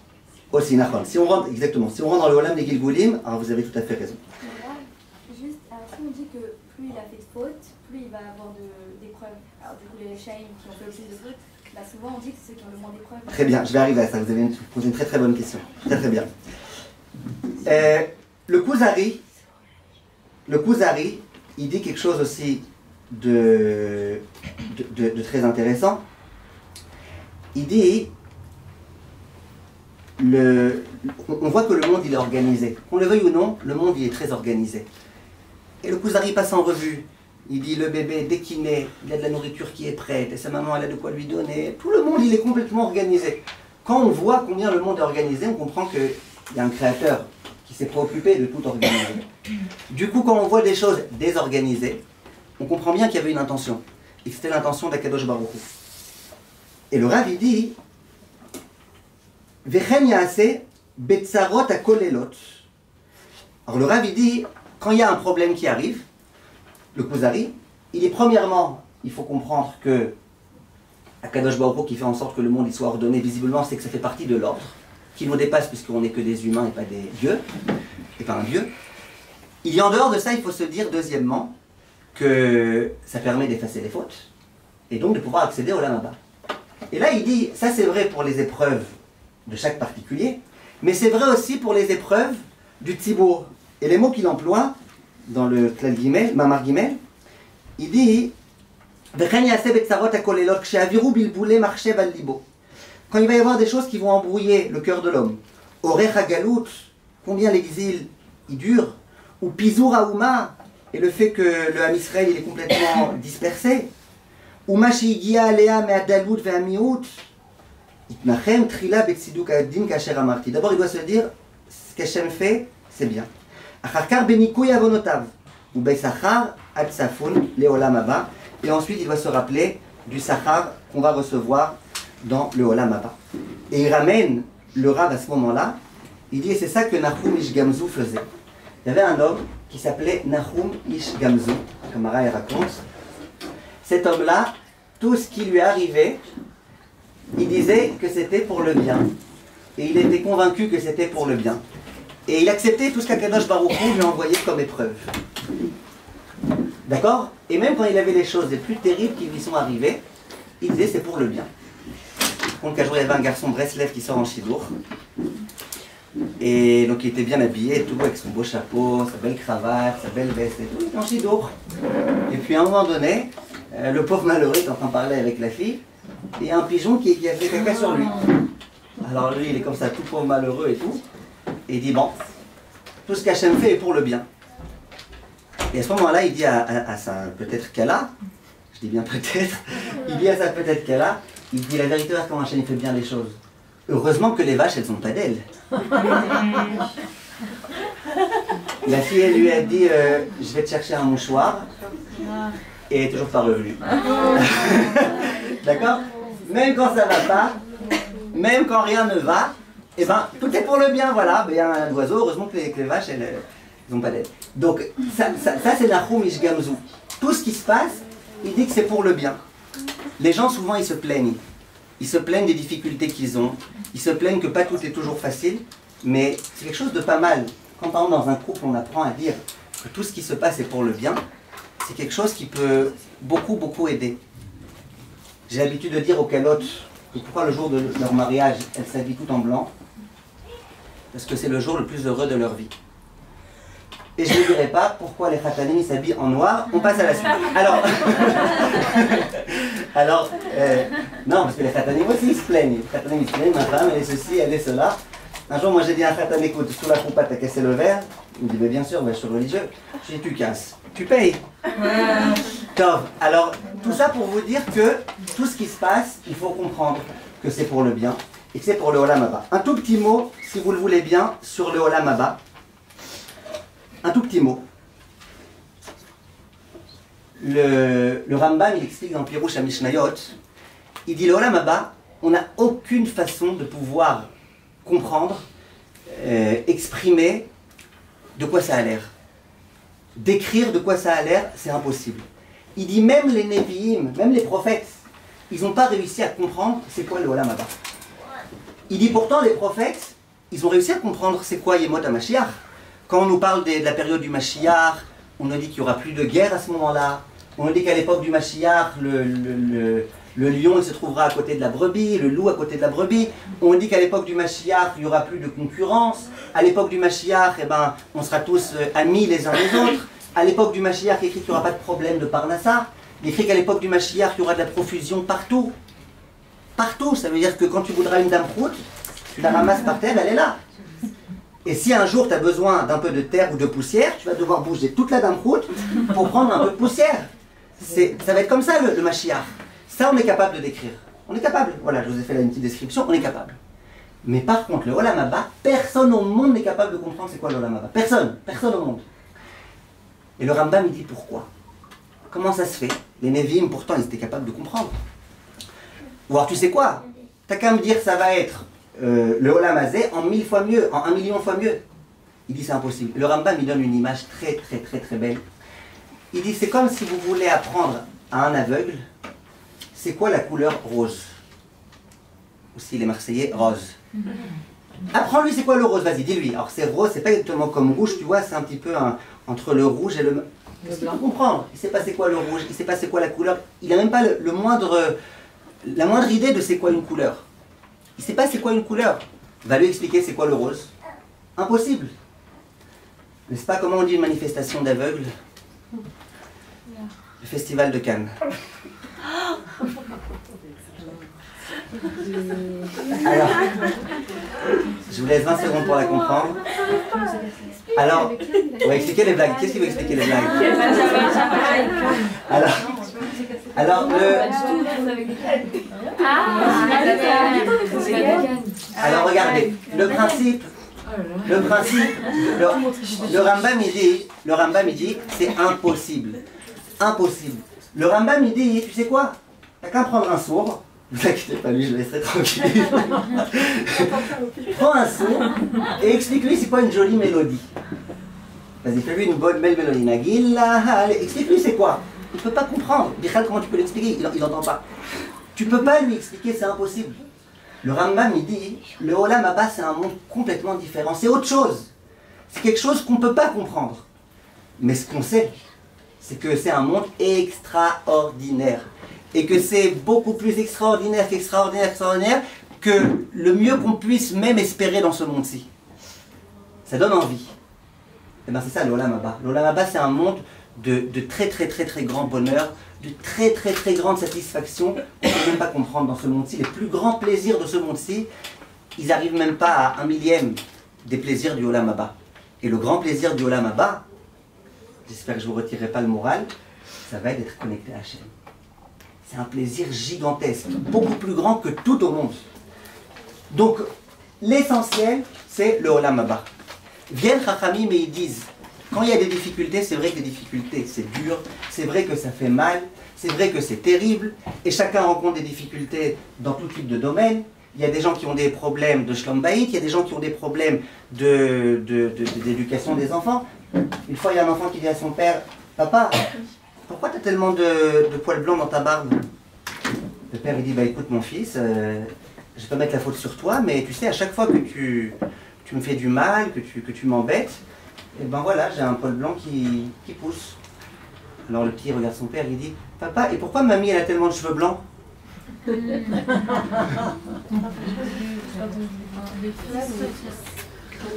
Aussi, Nachon. Si on rentre, exactement, si on rentre dans le Olam des Gilgulim, alors vous avez tout à fait raison. Juste, alors si on dit que plus il a fait de fautes, plus il va avoir d'épreuves. Alors du coup, les Shaim qui ont fait le plus de fautes, bah souvent on dit que c'est ceux qui ont le moins d'épreuves. Très bien, je vais arriver à ça, vous avez posé une très très bonne question. Très très bien. Le Kuzari, il dit quelque chose aussi de très intéressant. Il dit, on voit que le monde il est organisé. Qu'on le veuille ou non, le monde il est très organisé. Et le Kuzari passe en revue. Il dit le bébé, dès qu'il naît, il a de la nourriture qui est prête, et sa maman elle a de quoi lui donner. Tout le monde, il est complètement organisé. Quand on voit combien le monde est organisé, on comprend qu'il y a un créateur qui s'est préoccupé de tout organiser. Du coup, quand on voit des choses désorganisées, on comprend bien qu'il y avait une intention. Et que c'était l'intention d'Akadosh Baruch Hu. Et le Rav, il dit Vechen yaase betzarot akolelot. Alors le Rav, il dit, quand il y a un problème qui arrive, le Kuzari, il est premièrement, il faut comprendre que Akadosh Baruch Hu qui fait en sorte que le monde il soit ordonné, visiblement, c'est que ça fait partie de l'ordre, qui nous dépasse puisqu'on n'est que des humains et pas des dieux, et pas un dieu. Il y a en dehors de ça, il faut se dire, deuxièmement, que ça permet d'effacer les fautes, et donc de pouvoir accéder au Olam Haba. Et là, il dit, ça c'est vrai pour les épreuves de chaque particulier, mais c'est vrai aussi pour les épreuves du Tzibour. Et les mots qu'il emploie, dans le Klal Gimel, Mamar Gimel, il dit quand il va y avoir des choses qui vont embrouiller le cœur de l'homme, combien l'exil il dure, ou Pizur Aouma, et le fait que le Ham Israël il est complètement dispersé, ou Mashigia Alea Me'adalut Ve'amiut, Itnachem Trila Betsiduk Adin Kasher Amarti. D'abord il doit se dire ce qu'Hachem fait, c'est bien. Et ensuite il doit se rappeler du Sachar qu'on va recevoir dans le Olam Haba. Et il ramène le Rav à ce moment-là, il dit, et c'est ça que Nahum Ish Gamzu faisait. Il y avait un homme qui s'appelait Nahum Ish Gamzu, comme Mara raconte. Cet homme-là, tout ce qui lui arrivait, il disait que c'était pour le bien. Et il était convaincu que c'était pour le bien. Et il acceptait tout ce qu'Akadosh Baruch Hu lui envoyait comme épreuve. D'accord? Et même quand il avait les choses les plus terribles qui lui sont arrivées, il disait c'est pour le bien. Donc un jour il y avait un garçon Breslev qui sort en chidour. Et donc il était bien habillé et tout, avec son beau chapeau, sa belle cravate, sa belle veste et tout, il était en chidour. Et puis à un moment donné, le pauvre malheureux est en train de parler avec la fille, et il y a un pigeon qui a fait caca sur lui. Alors lui il est comme ça, tout pauvre malheureux et tout. Et il dit, bon, tout ce qu'Hachem fait est pour le bien. Et à ce moment-là, il dit à sa peut-être Kala, je dis bien peut-être, il dit à sa peut-être Kala, il dit la vérité, comment Hachem fait bien les choses. Heureusement que les vaches, elles sont pas d'elle. La fille, elle lui a dit, je vais te chercher un mouchoir, et elle est toujours pas revenue. D'accord? Même quand ça va pas, même quand rien ne va, eh ben, tout est pour le bien, voilà. Il y a un oiseau, heureusement que les vaches, elles n'ont pas d'aide. Donc, ça c'est Nahum Ish Gamzu. Tout ce qui se passe, il dit que c'est pour le bien. Les gens, souvent, ils se plaignent. Ils se plaignent des difficultés qu'ils ont. Ils se plaignent que pas tout est toujours facile. Mais c'est quelque chose de pas mal. Quand, par exemple, dans un couple, on apprend à dire que tout ce qui se passe est pour le bien, c'est quelque chose qui peut beaucoup, beaucoup aider. J'ai l'habitude de dire aux calottes que pourquoi le jour de leur mariage, elles s'habillent toutes en blanc. Parce que c'est le jour le plus heureux de leur vie. Et je ne dirai pas pourquoi les khatanim s'habillent en noir, on passe à la suite. Non, parce que les khatanim aussi ils se plaignent. Les khatanim ils se plaignent, ma femme elle est ceci, elle est cela. Un jour moi j'ai dit à un khatan, écoute, sous la coupa t'as cassé le verre. Il me dit, mais bien sûr, je suis religieux. Je dis, tu casses, tu payes. Tov. Alors, tout ça pour vous dire que tout ce qui se passe, il faut comprendre que c'est pour le bien. Et c'est pour le Olam Haba. Un tout petit mot, si vous le voulez bien, sur le Olam Haba. Un tout petit mot. Le Rambam, il explique dans Pirouche à Mishnayot, il dit le Olam Haba, on n'a aucune façon de pouvoir comprendre, exprimer de quoi ça a l'air. Décrire de quoi ça a l'air, c'est impossible. Il dit même les Nevi'im, même les prophètes, ils n'ont pas réussi à comprendre c'est quoi le Olam Haba. Il dit pourtant les prophètes, ils ont réussi à comprendre c'est quoi Yemot HaMashiach. Quand on nous parle de la période du Mashiach, on nous dit qu'il n'y aura plus de guerre à ce moment-là. On nous dit qu'à l'époque du Mashiach, le lion il se trouvera à côté de la brebis, le loup à côté de la brebis. On dit qu'à l'époque du Mashiach, il n'y aura plus de concurrence. À l'époque du Mashiach, eh ben, on sera tous amis les uns les autres. À l'époque du Mashiach, il est écrit qu'il n'y aura pas de problème de Parnassa. Il est écrit qu'à l'époque du Mashiach, il y aura de la profusion partout. Partout, ça veut dire que quand tu voudras une dame proute, tu la ramasses par terre, elle est là. Et si un jour tu as besoin d'un peu de terre ou de poussière, tu vas devoir bouger toute la Damroute pour prendre un peu de poussière. Ça va être comme ça le Mashiach. Ça, on est capable de décrire. On est capable. Voilà, je vous ai fait là une petite description, on est capable. Mais par contre, le Olam Haba, personne au monde n'est capable de comprendre c'est quoi le Olam Haba. Personne. Personne au monde. Et le Rambam, il dit pourquoi. Comment ça se fait? Les Nevi'im, pourtant, ils étaient capables de comprendre. Ou alors, tu sais quoi? T'as qu'à me dire ça va être le Olam Hazé en 1000 fois mieux, en 1 million fois mieux. Il dit c'est impossible. Le Rambam, il donne une image très très très très belle. Il dit c'est comme si vous voulez apprendre à un aveugle c'est quoi la couleur rose. Aussi les Marseillais, rose. Apprends-lui c'est quoi le rose, vas-y, dis-lui. Alors c'est rose, c'est pas exactement comme rouge, tu vois, c'est un petit peu entre le rouge et le... Il faut comprendre, il sait pas c'est quoi le rouge, il sait pas c'est quoi la couleur, il n'a même pas la moindre idée de c'est quoi une couleur. Il sait pas c'est quoi une couleur. Va lui expliquer c'est quoi le rose. Impossible. N'est-ce pas comment on dit une manifestation d'aveugles? Le festival de Cannes. Alors, je vous laisse 20 secondes pour la comprendre. Alors, on va expliquer les blagues. Qu'est-ce qui veut expliquer les blagues? Alors regardez, le principe, le Rambam il dit, c'est impossible. Impossible. Le Rambam il dit, tu sais quoi? T'as qu'à prendre un sourd. Ne vous inquiétez pas, lui, je le laisserai tranquille. Prends un sourd et explique-lui c'est quoi une jolie mélodie. Vas-y, fais-lui une bonne belle mélodie. Nagila, explique-lui c'est quoi. Il ne peut pas comprendre. Bichal, comment tu peux l'expliquer? Il n'entend pas. Tu ne peux pas lui expliquer, c'est impossible. Le Rambam, il dit, le Olam Haba, c'est un monde complètement différent. C'est autre chose. C'est quelque chose qu'on ne peut pas comprendre. Mais ce qu'on sait, c'est que c'est un monde extraordinaire. Et que c'est beaucoup plus extraordinaire que le mieux qu'on puisse même espérer dans ce monde-ci. Ça donne envie. Et bien c'est ça le Olam Haba. Le Olam Haba, c'est un monde de très très très très grand bonheur, de très très très grande satisfaction qu'on ne peut même pas comprendre dans ce monde-ci. Les plus grands plaisirs de ce monde-ci, ils n'arrivent même pas à 1/1000 des plaisirs du Olam Haba. Et le grand plaisir du Olam Haba, j'espère que je ne vous retirerai pas le moral, ça va être d'être connecté à Hachem. C'est un plaisir gigantesque, beaucoup plus grand que tout au monde. Donc, l'essentiel, c'est le Olam Haba. Viennent Chachamim et ils disent, quand il y a des difficultés, c'est vrai que les difficultés, c'est dur, c'est vrai que ça fait mal, c'est vrai que c'est terrible, et chacun rencontre des difficultés dans tout type de domaine. Il y a des gens qui ont des problèmes de shlom bayit, il y a des gens qui ont des problèmes d'éducation des enfants. Une fois, il y a un enfant qui dit à son père, « Papa, pourquoi tu as tellement de poils blancs dans ta barbe ?» Le père il dit, bah écoute mon fils, je vais pas mettre la faute sur toi, mais tu sais, à chaque fois que tu me fais du mal, que tu m'embêtes, et ben voilà, j'ai un poil blanc qui pousse. Alors le petit regarde son père, il dit, papa, et pourquoi mamie elle a tellement de cheveux blancs?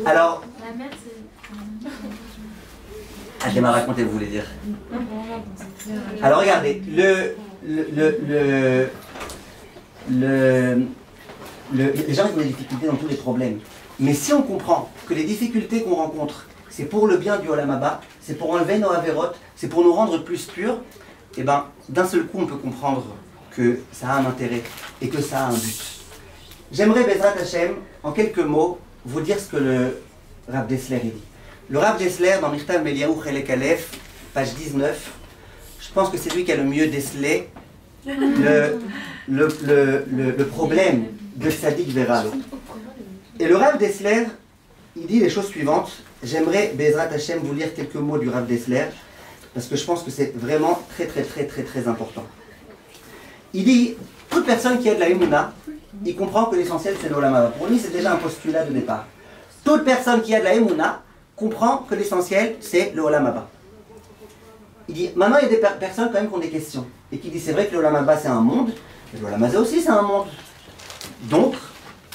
Alors, je vais m'a raconté, vous voulez dire. Alors regardez, les gens ont des difficultés dans tous les problèmes. Mais si on comprend que les difficultés qu'on rencontre, c'est pour le bien du Olam Haba, c'est pour enlever nos avérotes, c'est pour nous rendre plus purs, et ben d'un seul coup on peut comprendre que ça a un intérêt et que ça a un but. J'aimerais, Bezrat Hashem, en quelques mots, vous dire ce que le Rav Dessler dit. Le Rav Dessler, dans Michtav Meliaou Chelek Aleph, page 19, je pense que c'est lui qui a le mieux décelé le problème de Tzadik Véral. Et le Rav Dessler, il dit les choses suivantes. J'aimerais, Bezrat Hashem, vous lire quelques mots du Rav Dessler, parce que je pense que c'est vraiment très très très très très important. Il dit, toute personne qui a de la Emouna, il comprend que l'essentiel c'est l'Olam Haba. Pour lui, c'est déjà un postulat de départ. Toute personne qui a de la Emouna comprend que l'essentiel c'est le Olam Haba. Il dit, maintenant il y a des personnes quand même qui ont des questions, et qui disent, c'est vrai que le Olam Haba c'est un monde, mais le Olam Hazé aussi c'est un monde. Donc,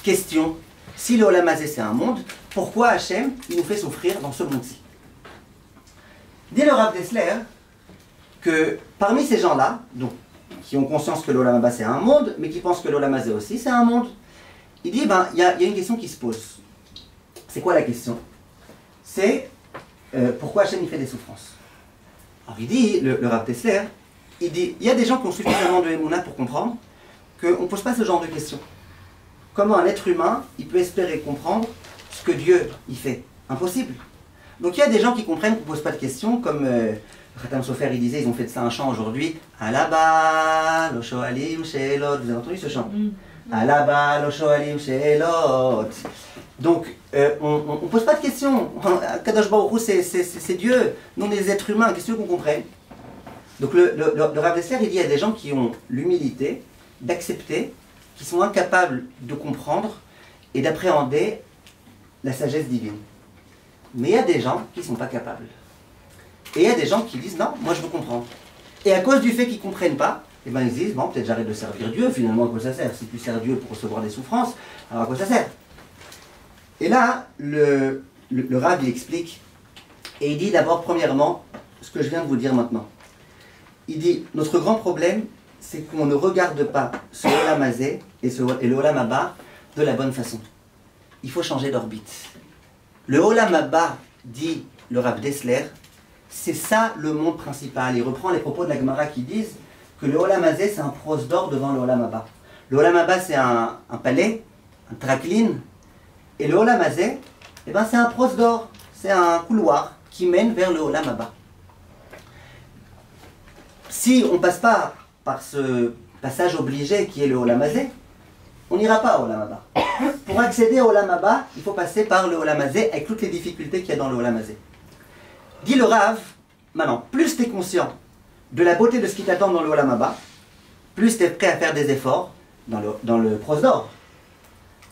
question, si le Olam Hazé c'est un monde, pourquoi Hachem il nous fait souffrir dans ce monde-ci? Dit le Rav Dessler que parmi ces gens-là, donc, qui ont conscience que l'Olam Haba c'est un monde, mais qui pensent que l'Olam Hazé aussi c'est un monde, il dit, il y a une question qui se pose. c'est quoi la question? C'est pourquoi Hachem il fait des souffrances. Alors il dit, le Rav Dessler, il dit, il y a des gens qui ont suffisamment de Emouna pour comprendre qu'on ne pose pas ce genre de questions. Comment un être humain, il peut espérer comprendre ce que Dieu il fait? Impossible. Donc il y a des gens qui comprennent qu'on ne pose pas de questions, comme Khatam Sofer, il disait, ils ont fait de ça un chant aujourd'hui. Alaba, lo shoalim she'elot. Vous avez entendu ce chant? Alaba, lo shoalim she'elot. Donc on ne pose pas de questions. Kadosh Baruch Hu, c'est Dieu. Nous, les êtres humains, qu'est-ce qu'on comprenne? Donc le Rav Dessler, il dit, il y a des gens qui ont l'humilité d'accepter, qui sont incapables de comprendre et d'appréhender la sagesse divine. Mais il y a des gens qui ne sont pas capables. Et il y a des gens qui disent, non, moi je veux comprendre. Et à cause du fait qu'ils ne comprennent pas, eh ben, ils disent, bon, peut-être j'arrête de servir Dieu, finalement, à quoi ça sert? Si tu sers Dieu pour recevoir des souffrances, alors à quoi ça sert? Et là, le Rav, il explique, et il dit d'abord, premièrement, ce que je viens de vous dire maintenant. Il dit, notre grand problème, c'est qu'on ne regarde pas ce Olam Hazé et le Olam Haba de la bonne façon. Il faut changer d'orbite. Le Olam Haba, dit le Rav Dessler, c'est ça le monde principal. Il reprend les propos de la Gemara qui disent que le Olam Hazé, c'est un prose d'or devant le Olam Haba. Le Olam Haba, c'est un palais, un traklin, et le Olam Hazé, eh ben, c'est un prose d'or, c'est un couloir qui mène vers le Olam Haba. Si on ne passe pas par ce passage obligé qui est le Olam Hazé, on n'ira pas au Olam Haba. Pour accéder au Olam Haba, il faut passer par le Olam Hazé avec toutes les difficultés qu'il y a dans le Olam Hazé. Dit le Rav, maintenant, plus tu es conscient de la beauté de ce qui t'attend dans le Olam Haba, plus tu es prêt à faire des efforts dans le prose d'or.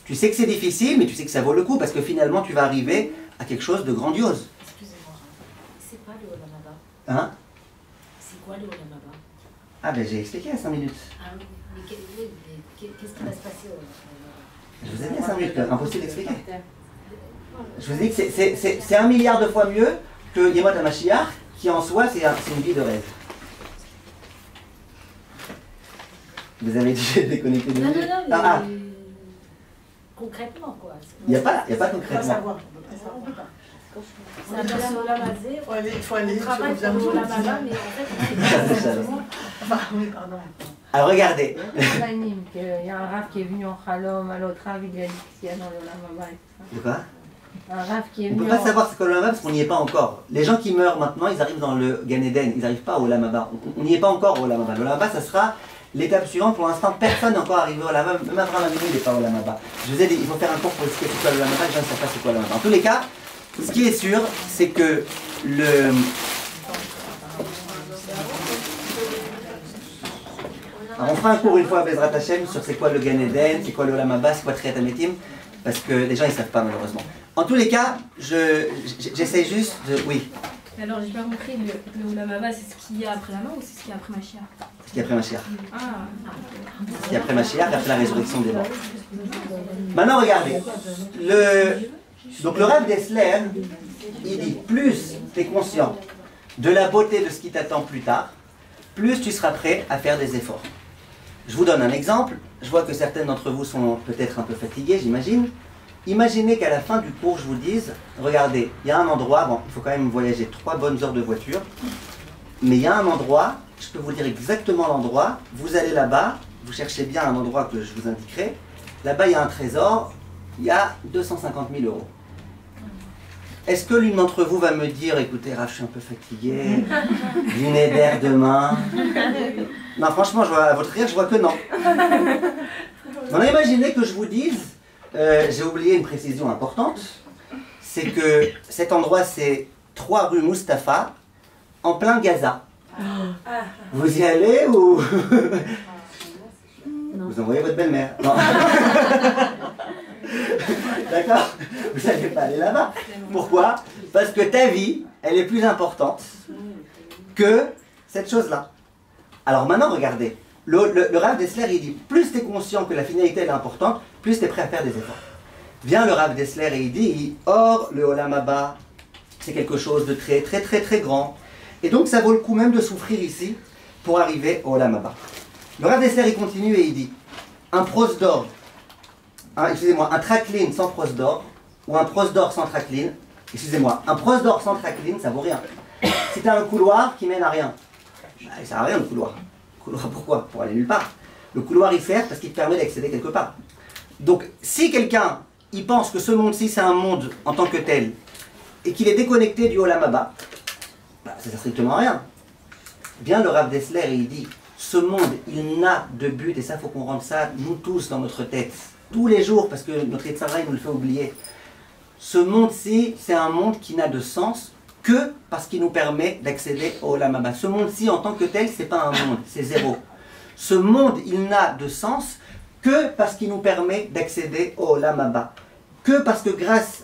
Tu sais que c'est difficile, mais tu sais que ça vaut le coup, parce que finalement tu vas arriver à quelque chose de grandiose. Excusez-moi, c'est quoi le Olam Haba? Hein? C'est quoi le Olam Haba? Ah ben j'ai expliqué à 5 minutes. Ah oui, mais qu'est-ce qui va se passer au Olam Haba? Je vous ai dit à 5 minutes, impossible d'expliquer. Je vous ai dit que c'est 1 milliard de fois mieux que Yemot HaMashiach, qui en soi c'est une vie de rêve. Vous avez dit j'ai déconnecté de Non, minutes. non, non, Ah, mais concrètement quoi. il n'y a pas On va concrètement. savoir. C'est un peu sur Olam Hazé, Il faut aller on sur travaille le pour le Olam Haba, mais en fait, Enfin, oui, pardon. Alors regardez, Il y a un Rav qui est venu en Chalom, à l'autre Rav, il lui a dit qu'il y a dans le Olam Haba et tout de quoi? ça. Un Rav qui est On ne venu peut pas en... savoir ce qu'est le Olam Haba parce qu'on n'y est pas encore. Les gens qui meurent maintenant, ils arrivent dans le Gan Eden, ils n'arrivent pas au Olam Haba. On n'y est pas encore au Olam Haba. Le Olam Haba, ça sera l'étape suivante. Pour l'instant, personne n'est encore arrivé au Olam Haba. Même Abraham Avinu n'est pas au Olam Haba. Je vous ai dit, il faut faire un cours pour expliquer c'est quoi le Olam Haba. Les gens ne savent pas c'est quoi le Olam Haba. En tous les cas, ce qui est sûr, c'est que Alors on fera un cours une fois à Bezrat Hashem sur c'est quoi le Gan Eden, c'est quoi le Olam Haba, c'est quoi Triat Hametim, parce que les gens ils savent pas malheureusement. En tous les cas, j'essaie juste de... Oui, Alors, j'ai pas compris, le Olam Haba, c'est ce qu'il y a après la mort ou c'est ce qu'il y a après Mashiach? ce qu'il y a après Mashiach. Ah, Ce qu'il y a après Mashiach, après la résurrection des morts. Maintenant regardez, donc le Rav Dessler, il dit plus tu es conscient de la beauté de ce qui t'attend plus tard, plus tu seras prêt à faire des efforts. Je vous donne un exemple. Je vois que certains d'entre vous sont peut-être un peu fatigués, j'imagine. Imaginez qu'à la fin du cours, je vous dise, regardez, il y a un endroit, bon, il faut quand même voyager 3 bonnes heures de voiture, mais il y a un endroit, je peux vous dire exactement l'endroit, vous allez là-bas, vous cherchez bien un endroit que je vous indiquerai, là-bas il y a un trésor, il y a 250 000 euros. Est-ce que l'une d'entre vous va me dire, écoutez, Raph, je suis un peu fatigué, dîner d'air demain? Non, franchement, à votre rire, je vois que non. On a imaginé que je vous dise, j'ai oublié une précision importante, c'est que cet endroit, c'est 3 rue Mustapha, en plein Gaza. Vous y allez ou... Vous envoyez votre belle-mère. Non. D'accord? Vous n'allez pas aller là-bas. Pourquoi? Parce que ta vie, elle est plus importante que cette chose-là. Alors maintenant, regardez. Le Rav Dessler, il dit, plus tu es conscient que la finalité elle est importante, plus tu es prêt à faire des efforts. Vient le Rav Dessler et il dit, or, le Olam Haba, c'est quelque chose de très, très, très, très grand. Et donc, ça vaut le coup même de souffrir ici pour arriver au Olam Haba. Le Rav Dessler, il continue et il dit, un prose d'or, excusez-moi, un traklin sans prose d'or, ou un prosdor sans tracline, excusez-moi, un prosdor sans tracline, ça vaut rien. Si tu as un couloir qui mène à rien, bah, il ne sert à rien le couloir. Le couloir, pourquoi? Pour aller nulle part. Le couloir, il sert parce qu'il te permet d'accéder quelque part. Donc, si quelqu'un, il pense que ce monde-ci, c'est un monde en tant que tel, et qu'il est déconnecté du Olam Haba, bah, ça ne sert strictement à rien. Bien, le Rav Dessler, il dit, ce monde, il n'a de but, et ça, il faut qu'on rentre ça, nous tous, dans notre tête, tous les jours, parce que notre Yetzirah, il nous le fait oublier. Ce monde-ci, c'est un monde qui n'a de sens que parce qu'il nous permet d'accéder au Olam Haba. Ce monde-ci, en tant que tel, c'est pas un monde, c'est zéro. Ce monde, il n'a de sens que parce qu'il nous permet d'accéder au Olam Haba. Que parce que grâce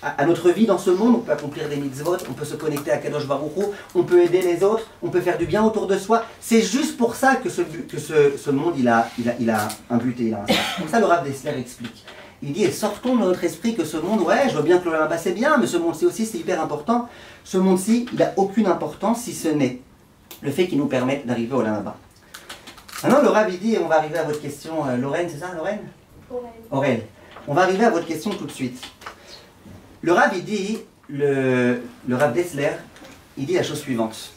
à notre vie dans ce monde, on peut accomplir des mitzvot, on peut se connecter à Kadosh Baruch Hu, on peut aider les autres, on peut faire du bien autour de soi. C'est juste pour ça que ce monde, il a un but et il a un sens. Comme ça, le Rav Dessler explique. Il dit, et sortons de notre esprit que ce monde, ouais, je vois bien que l'Olam Haba c'est bien, mais ce monde-ci aussi c'est hyper important. Ce monde-ci, il n'a aucune importance si ce n'est le fait qu'il nous permette d'arriver au Olam Haba. Maintenant, le Rav, il dit, et on va arriver à votre question, Lorraine, c'est ça, Lorraine? Aurèle. On va arriver à votre question tout de suite. Le Rav, il dit, le Rav Dessler, il dit la chose suivante.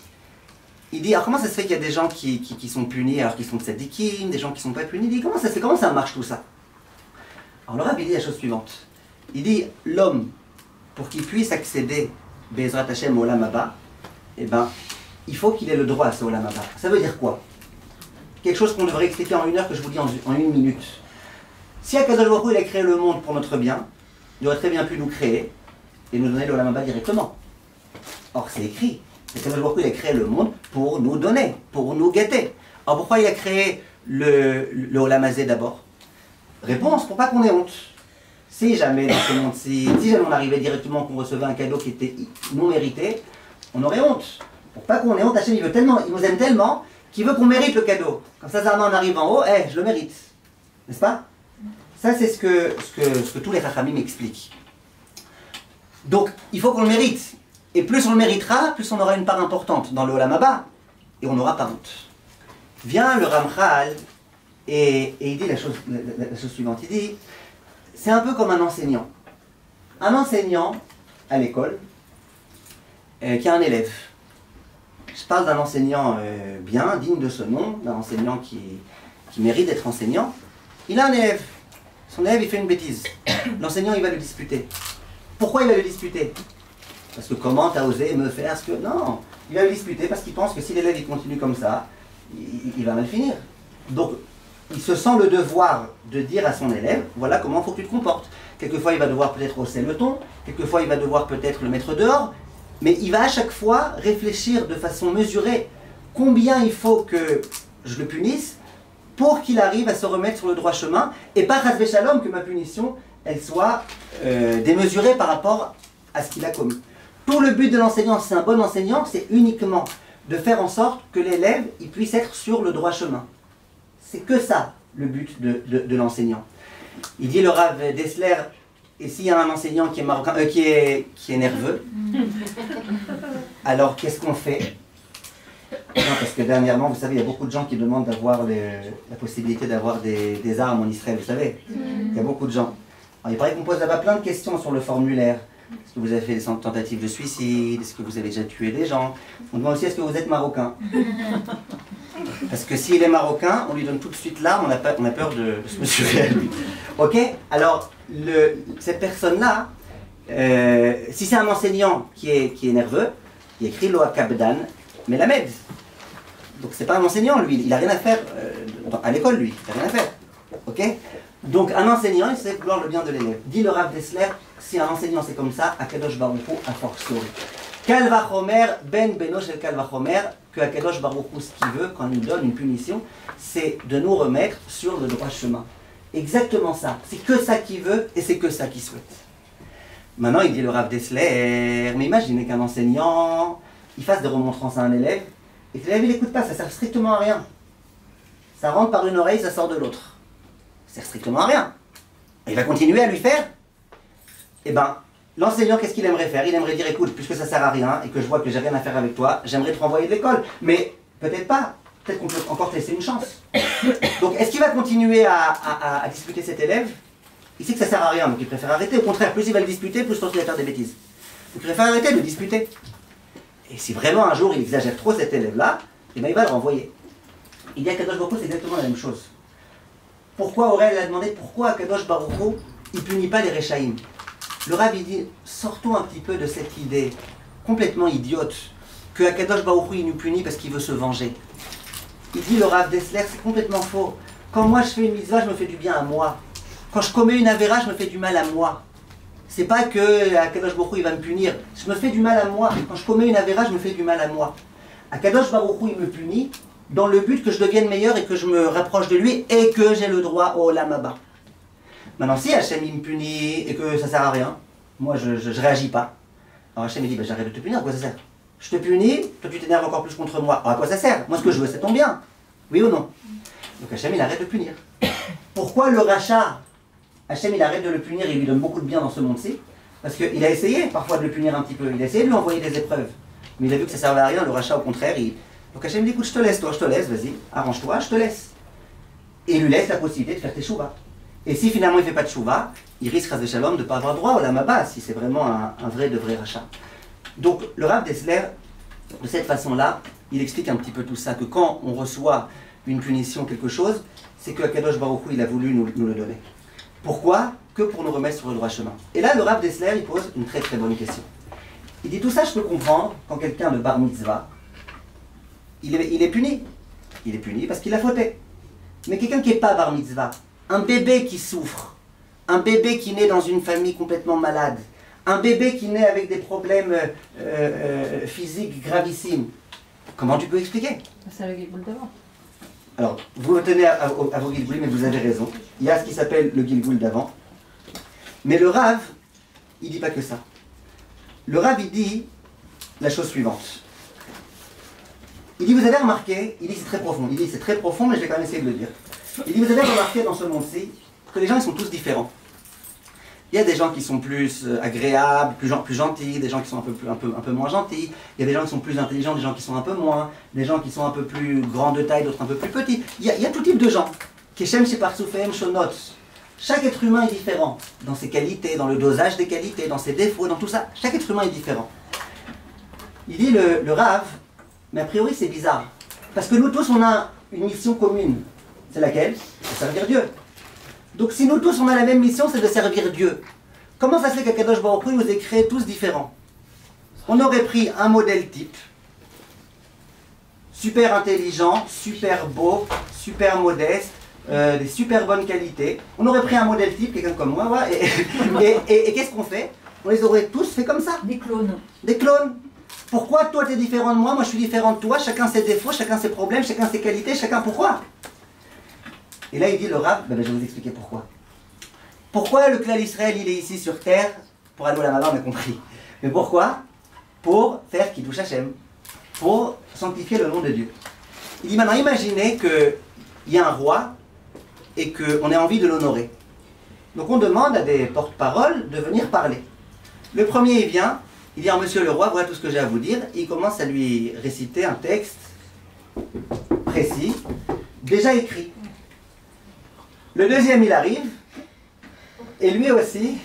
Il dit, alors comment ça se fait qu'il y a des gens qui sont punis alors qu'ils sont tzadikim, des gens qui ne sont pas punis? Il dit, comment ça se fait, comment ça marche tout ça? Alors le Rav, il dit la chose suivante. Il dit, l'homme, pour qu'il puisse accéder, Bezrat Hashem, au Olam Haba, eh ben, il faut qu'il ait le droit à ce Olam Haba. Ça veut dire quoi? Quelque chose qu'on devrait expliquer en 1 heure, que je vous dis en 1 minute. Si Akadosh Baruch Hu, il a créé le monde pour notre bien, il aurait très bien pu nous créer et nous donner le Olam Haba directement. Or, c'est écrit. Akadosh Baruch Hu, il a créé le monde pour nous donner, pour nous guetter. Alors, pourquoi il a créé le Olam Hazé d'abord? Réponse, pour pas qu'on ait honte. Si jamais dans ce monde-ci, si jamais on arrivait directement qu'on recevait un cadeau qui était non mérité, on aurait honte. Pour pas qu'on ait honte, Hachem, il nous aime tellement qu'il veut qu'on mérite le cadeau. Comme ça, on arrive en haut, je le mérite. N'est-ce pas? Ça, c'est ce que tous les Chachamim expliquent. Donc, il faut qu'on le mérite. Et plus on le méritera, plus on aura une part importante dans le Olam Haba. Et on n'aura pas honte. Vient le Ramchal et il dit la chose suivante. Il dit, c'est un peu comme un enseignant. Un enseignant à l'école qui a un élève. Je parle d'un enseignant bien, digne de ce nom, d'un enseignant qui mérite d'être enseignant. Il a un élève. Son élève, il fait une bêtise. L'enseignant, il va le disputer. Pourquoi il va le disputer? Parce que comment t'as osé me faire ce que... Non, il va le disputer parce qu'il pense que si l'élève il continue comme ça, il va mal finir. Donc, il se sent le devoir de dire à son élève, voilà comment il faut que tu te comportes. Quelquefois, il va devoir peut-être hausser le ton, quelquefois, il va devoir peut-être le mettre dehors, mais il va à chaque fois réfléchir de façon mesurée combien il faut que je le punisse pour qu'il arrive à se remettre sur le droit chemin, et pas Chas v'Shalom que ma punition, elle soit démesurée par rapport à ce qu'il a commis. Tout le but de l'enseignant, si c'est un bon enseignant, c'est uniquement de faire en sorte que l'élève il puisse être sur le droit chemin. C'est que ça, le but de l'enseignant. Il dit le Rav Dessler, et s'il y a un enseignant qui est marocain, qui est nerveux, alors qu'est-ce qu'on fait? Non, parce que dernièrement, vous savez, il y a beaucoup de gens qui demandent d'avoir la possibilité d'avoir des armes en Israël, vous savez. Il y a beaucoup de gens. Alors, il paraît qu'on pose là-bas plein de questions sur le formulaire. Est-ce que vous avez fait des tentatives de suicide? Est-ce que vous avez déjà tué des gens? On demande aussi, est-ce que vous êtes marocain? Parce que s'il est marocain, on lui donne tout de suite l'arme, on a peur de se mesurer à lui. Ok? Alors, cette personne-là, si c'est un enseignant qui est nerveux, il écrit Loa Kabdan Melamed. Donc c'est pas un enseignant, lui, il n'a rien à faire à l'école, lui, il n'a rien à faire. Ok? Donc un enseignant, il sait vouloir le bien de l'élève. Dit le Rav Dessler, si un enseignant c'est comme ça, Akadosh Baruch Hu a fortiori. Kal vachomer ben beno shel kal vachomer, que Akadosh Baruch Hu, ce qu'il veut, quand il nous donne une punition, c'est de nous remettre sur le droit chemin. Exactement ça. C'est que ça qu'il veut et c'est que ça qu'il souhaite. Maintenant, il dit le Rav Dessler, mais imaginez qu'un enseignant, il fasse des remontrances à un élève, et que l'élève il n'écoute pas, ça sert strictement à rien. Ça rentre par une oreille, ça sort de l'autre. Ça sert strictement à rien. Et il va continuer à lui faire. Eh bien, l'enseignant, qu'est-ce qu'il aimerait faire? Il aimerait dire, écoute, puisque ça sert à rien, et que je vois que j'ai rien à faire avec toi, j'aimerais te renvoyer de l'école. Mais peut-être pas. Peut-être qu'on peut encore te laisser une chance. Donc, est-ce qu'il va continuer à disputer cet élève? Il sait que ça sert à rien, donc il préfère arrêter. Au contraire, plus il va le disputer, plus je pense qu'il va faire des bêtises. Donc il préfère arrêter de disputer. Et si vraiment un jour il exagère trop cet élève-là, eh ben, il va le renvoyer. Il dit à Kadosh Baruch Hu, c'est exactement la même chose. Pourquoi Aurel a demandé pourquoi Kadosh Baruch Hu, il punit pas les Réchaïm? Le Rav il dit, sortons un petit peu de cette idée complètement idiote que Akadosh Baruch Hu il nous punit parce qu'il veut se venger. Il dit le Rav Dessler, c'est complètement faux. Quand moi je fais une mitzvah, je me fais du bien à moi. Quand je commets une avéra, je me fais du mal à moi. C'est pas que Akadosh Baruch Hu il va me punir. Je me fais du mal à moi. Quand je commets une avéra, je me fais du mal à moi. Akadosh Baruch Hu il me punit dans le but que je devienne meilleur et que je me rapproche de lui et que j'ai le droit au Olam Haba. Maintenant, si Hachem il me punit et que ça sert à rien, moi je réagis pas. Alors Hachem il dit, bah, j'arrête de te punir, à quoi ça sert? Je te punis, toi tu t'énerves encore plus contre moi. Alors à quoi ça sert? Moi ce que je veux c'est ton bien. Oui ou non? Donc Hachem il arrête de punir. Pourquoi le rachat, Hachem il arrête de le punir et il lui donne beaucoup de bien dans ce monde-ci? Parce qu'il a essayé parfois de le punir un petit peu. Il a essayé de lui envoyer des épreuves. Mais il a vu que ça servait à rien, le rachat au contraire. Donc Hachem dit, écoute, je te laisse, toi, je te laisse, vas-y, arrange-toi, je te laisse. Et il lui laisse la possibilité de faire tes chouvas. Et si finalement il ne fait pas de chouva, il risque de shalom de ne pas avoir droit au lamaba, si c'est vraiment un vrai de vrai rachat. Donc le Rav Dessler, de cette façon-là, il explique un petit peu tout ça, que quand on reçoit une punition, quelque chose, c'est que Akadosh Baruch Hu, il a voulu nous le donner. Pourquoi? Que pour nous remettre sur le droit chemin. Et là, le Rav Dessler, il pose une très très bonne question. Il dit, tout ça, je peux comprendre quand quelqu'un de bar mitzvah, il est puni. Il est puni parce qu'il a fauté. Mais quelqu'un qui n'est pas bar mitzvah, un bébé qui souffre, un bébé qui naît dans une famille complètement malade, un bébé qui naît avec des problèmes physiques gravissimes, comment tu peux expliquer? C'est le Gilgoul d'avant. Alors, vous le tenez à vos Gilgoul, mais vous avez raison. Il y a ce qui s'appelle le Gilgoul d'avant. Mais le Rav, il ne dit pas que ça. Le Rav, il dit la chose suivante. Il dit, vous avez remarqué, il dit c'est très profond, il dit c'est très profond, mais je vais quand même essayer de le dire. Il dit, vous avez remarqué dans ce monde-ci que les gens ils sont tous différents. Il y a des gens qui sont plus agréables, plus gentils, des gens qui sont un peu moins gentils, il y a des gens qui sont plus intelligents, des gens qui sont un peu moins, des gens qui sont un peu plus grands de taille, d'autres un peu plus petits. Il y a tout type de gens. Keshem Sheparsoufem Shonot. Chaque être humain est différent, dans ses qualités, dans le dosage des qualités, dans ses défauts, dans tout ça. Chaque être humain est différent. Il dit le Rav, mais a priori c'est bizarre. Parce que nous tous on a une mission commune. C'est laquelle? C'est servir Dieu. Donc si nous tous on a la même mission, c'est de servir Dieu. Comment ça se fait qu'Akadosh Baruch Hu nous ait créés tous différents? On aurait pris un modèle type, super intelligent, super beau, super modeste, des super bonnes qualités. On aurait pris un modèle type, quelqu'un comme moi, ouais, et qu'est-ce qu'on fait? On les aurait tous fait comme ça. Des clones. Des clones. Pourquoi toi tu es différent de moi, moi je suis différent de toi, chacun ses défauts, chacun ses problèmes, chacun ses qualités, chacun pourquoi? Et là il dit le Rav, je vais vous expliquer pourquoi. Pourquoi le clan Israël il est ici sur terre? Pour aller au Lamaba, on a compris. Mais pourquoi? Pour faire Kiddush Hashem, pour sanctifier le nom de Dieu. Il dit maintenant imaginez qu'il y a un roi et qu'on ait envie de l'honorer. Donc on demande à des porte-paroles de venir parler. Le premier il vient, il dit, monsieur le roi, voilà tout ce que j'ai à vous dire. Il commence à lui réciter un texte précis, déjà écrit. Le deuxième, il arrive, et lui aussi.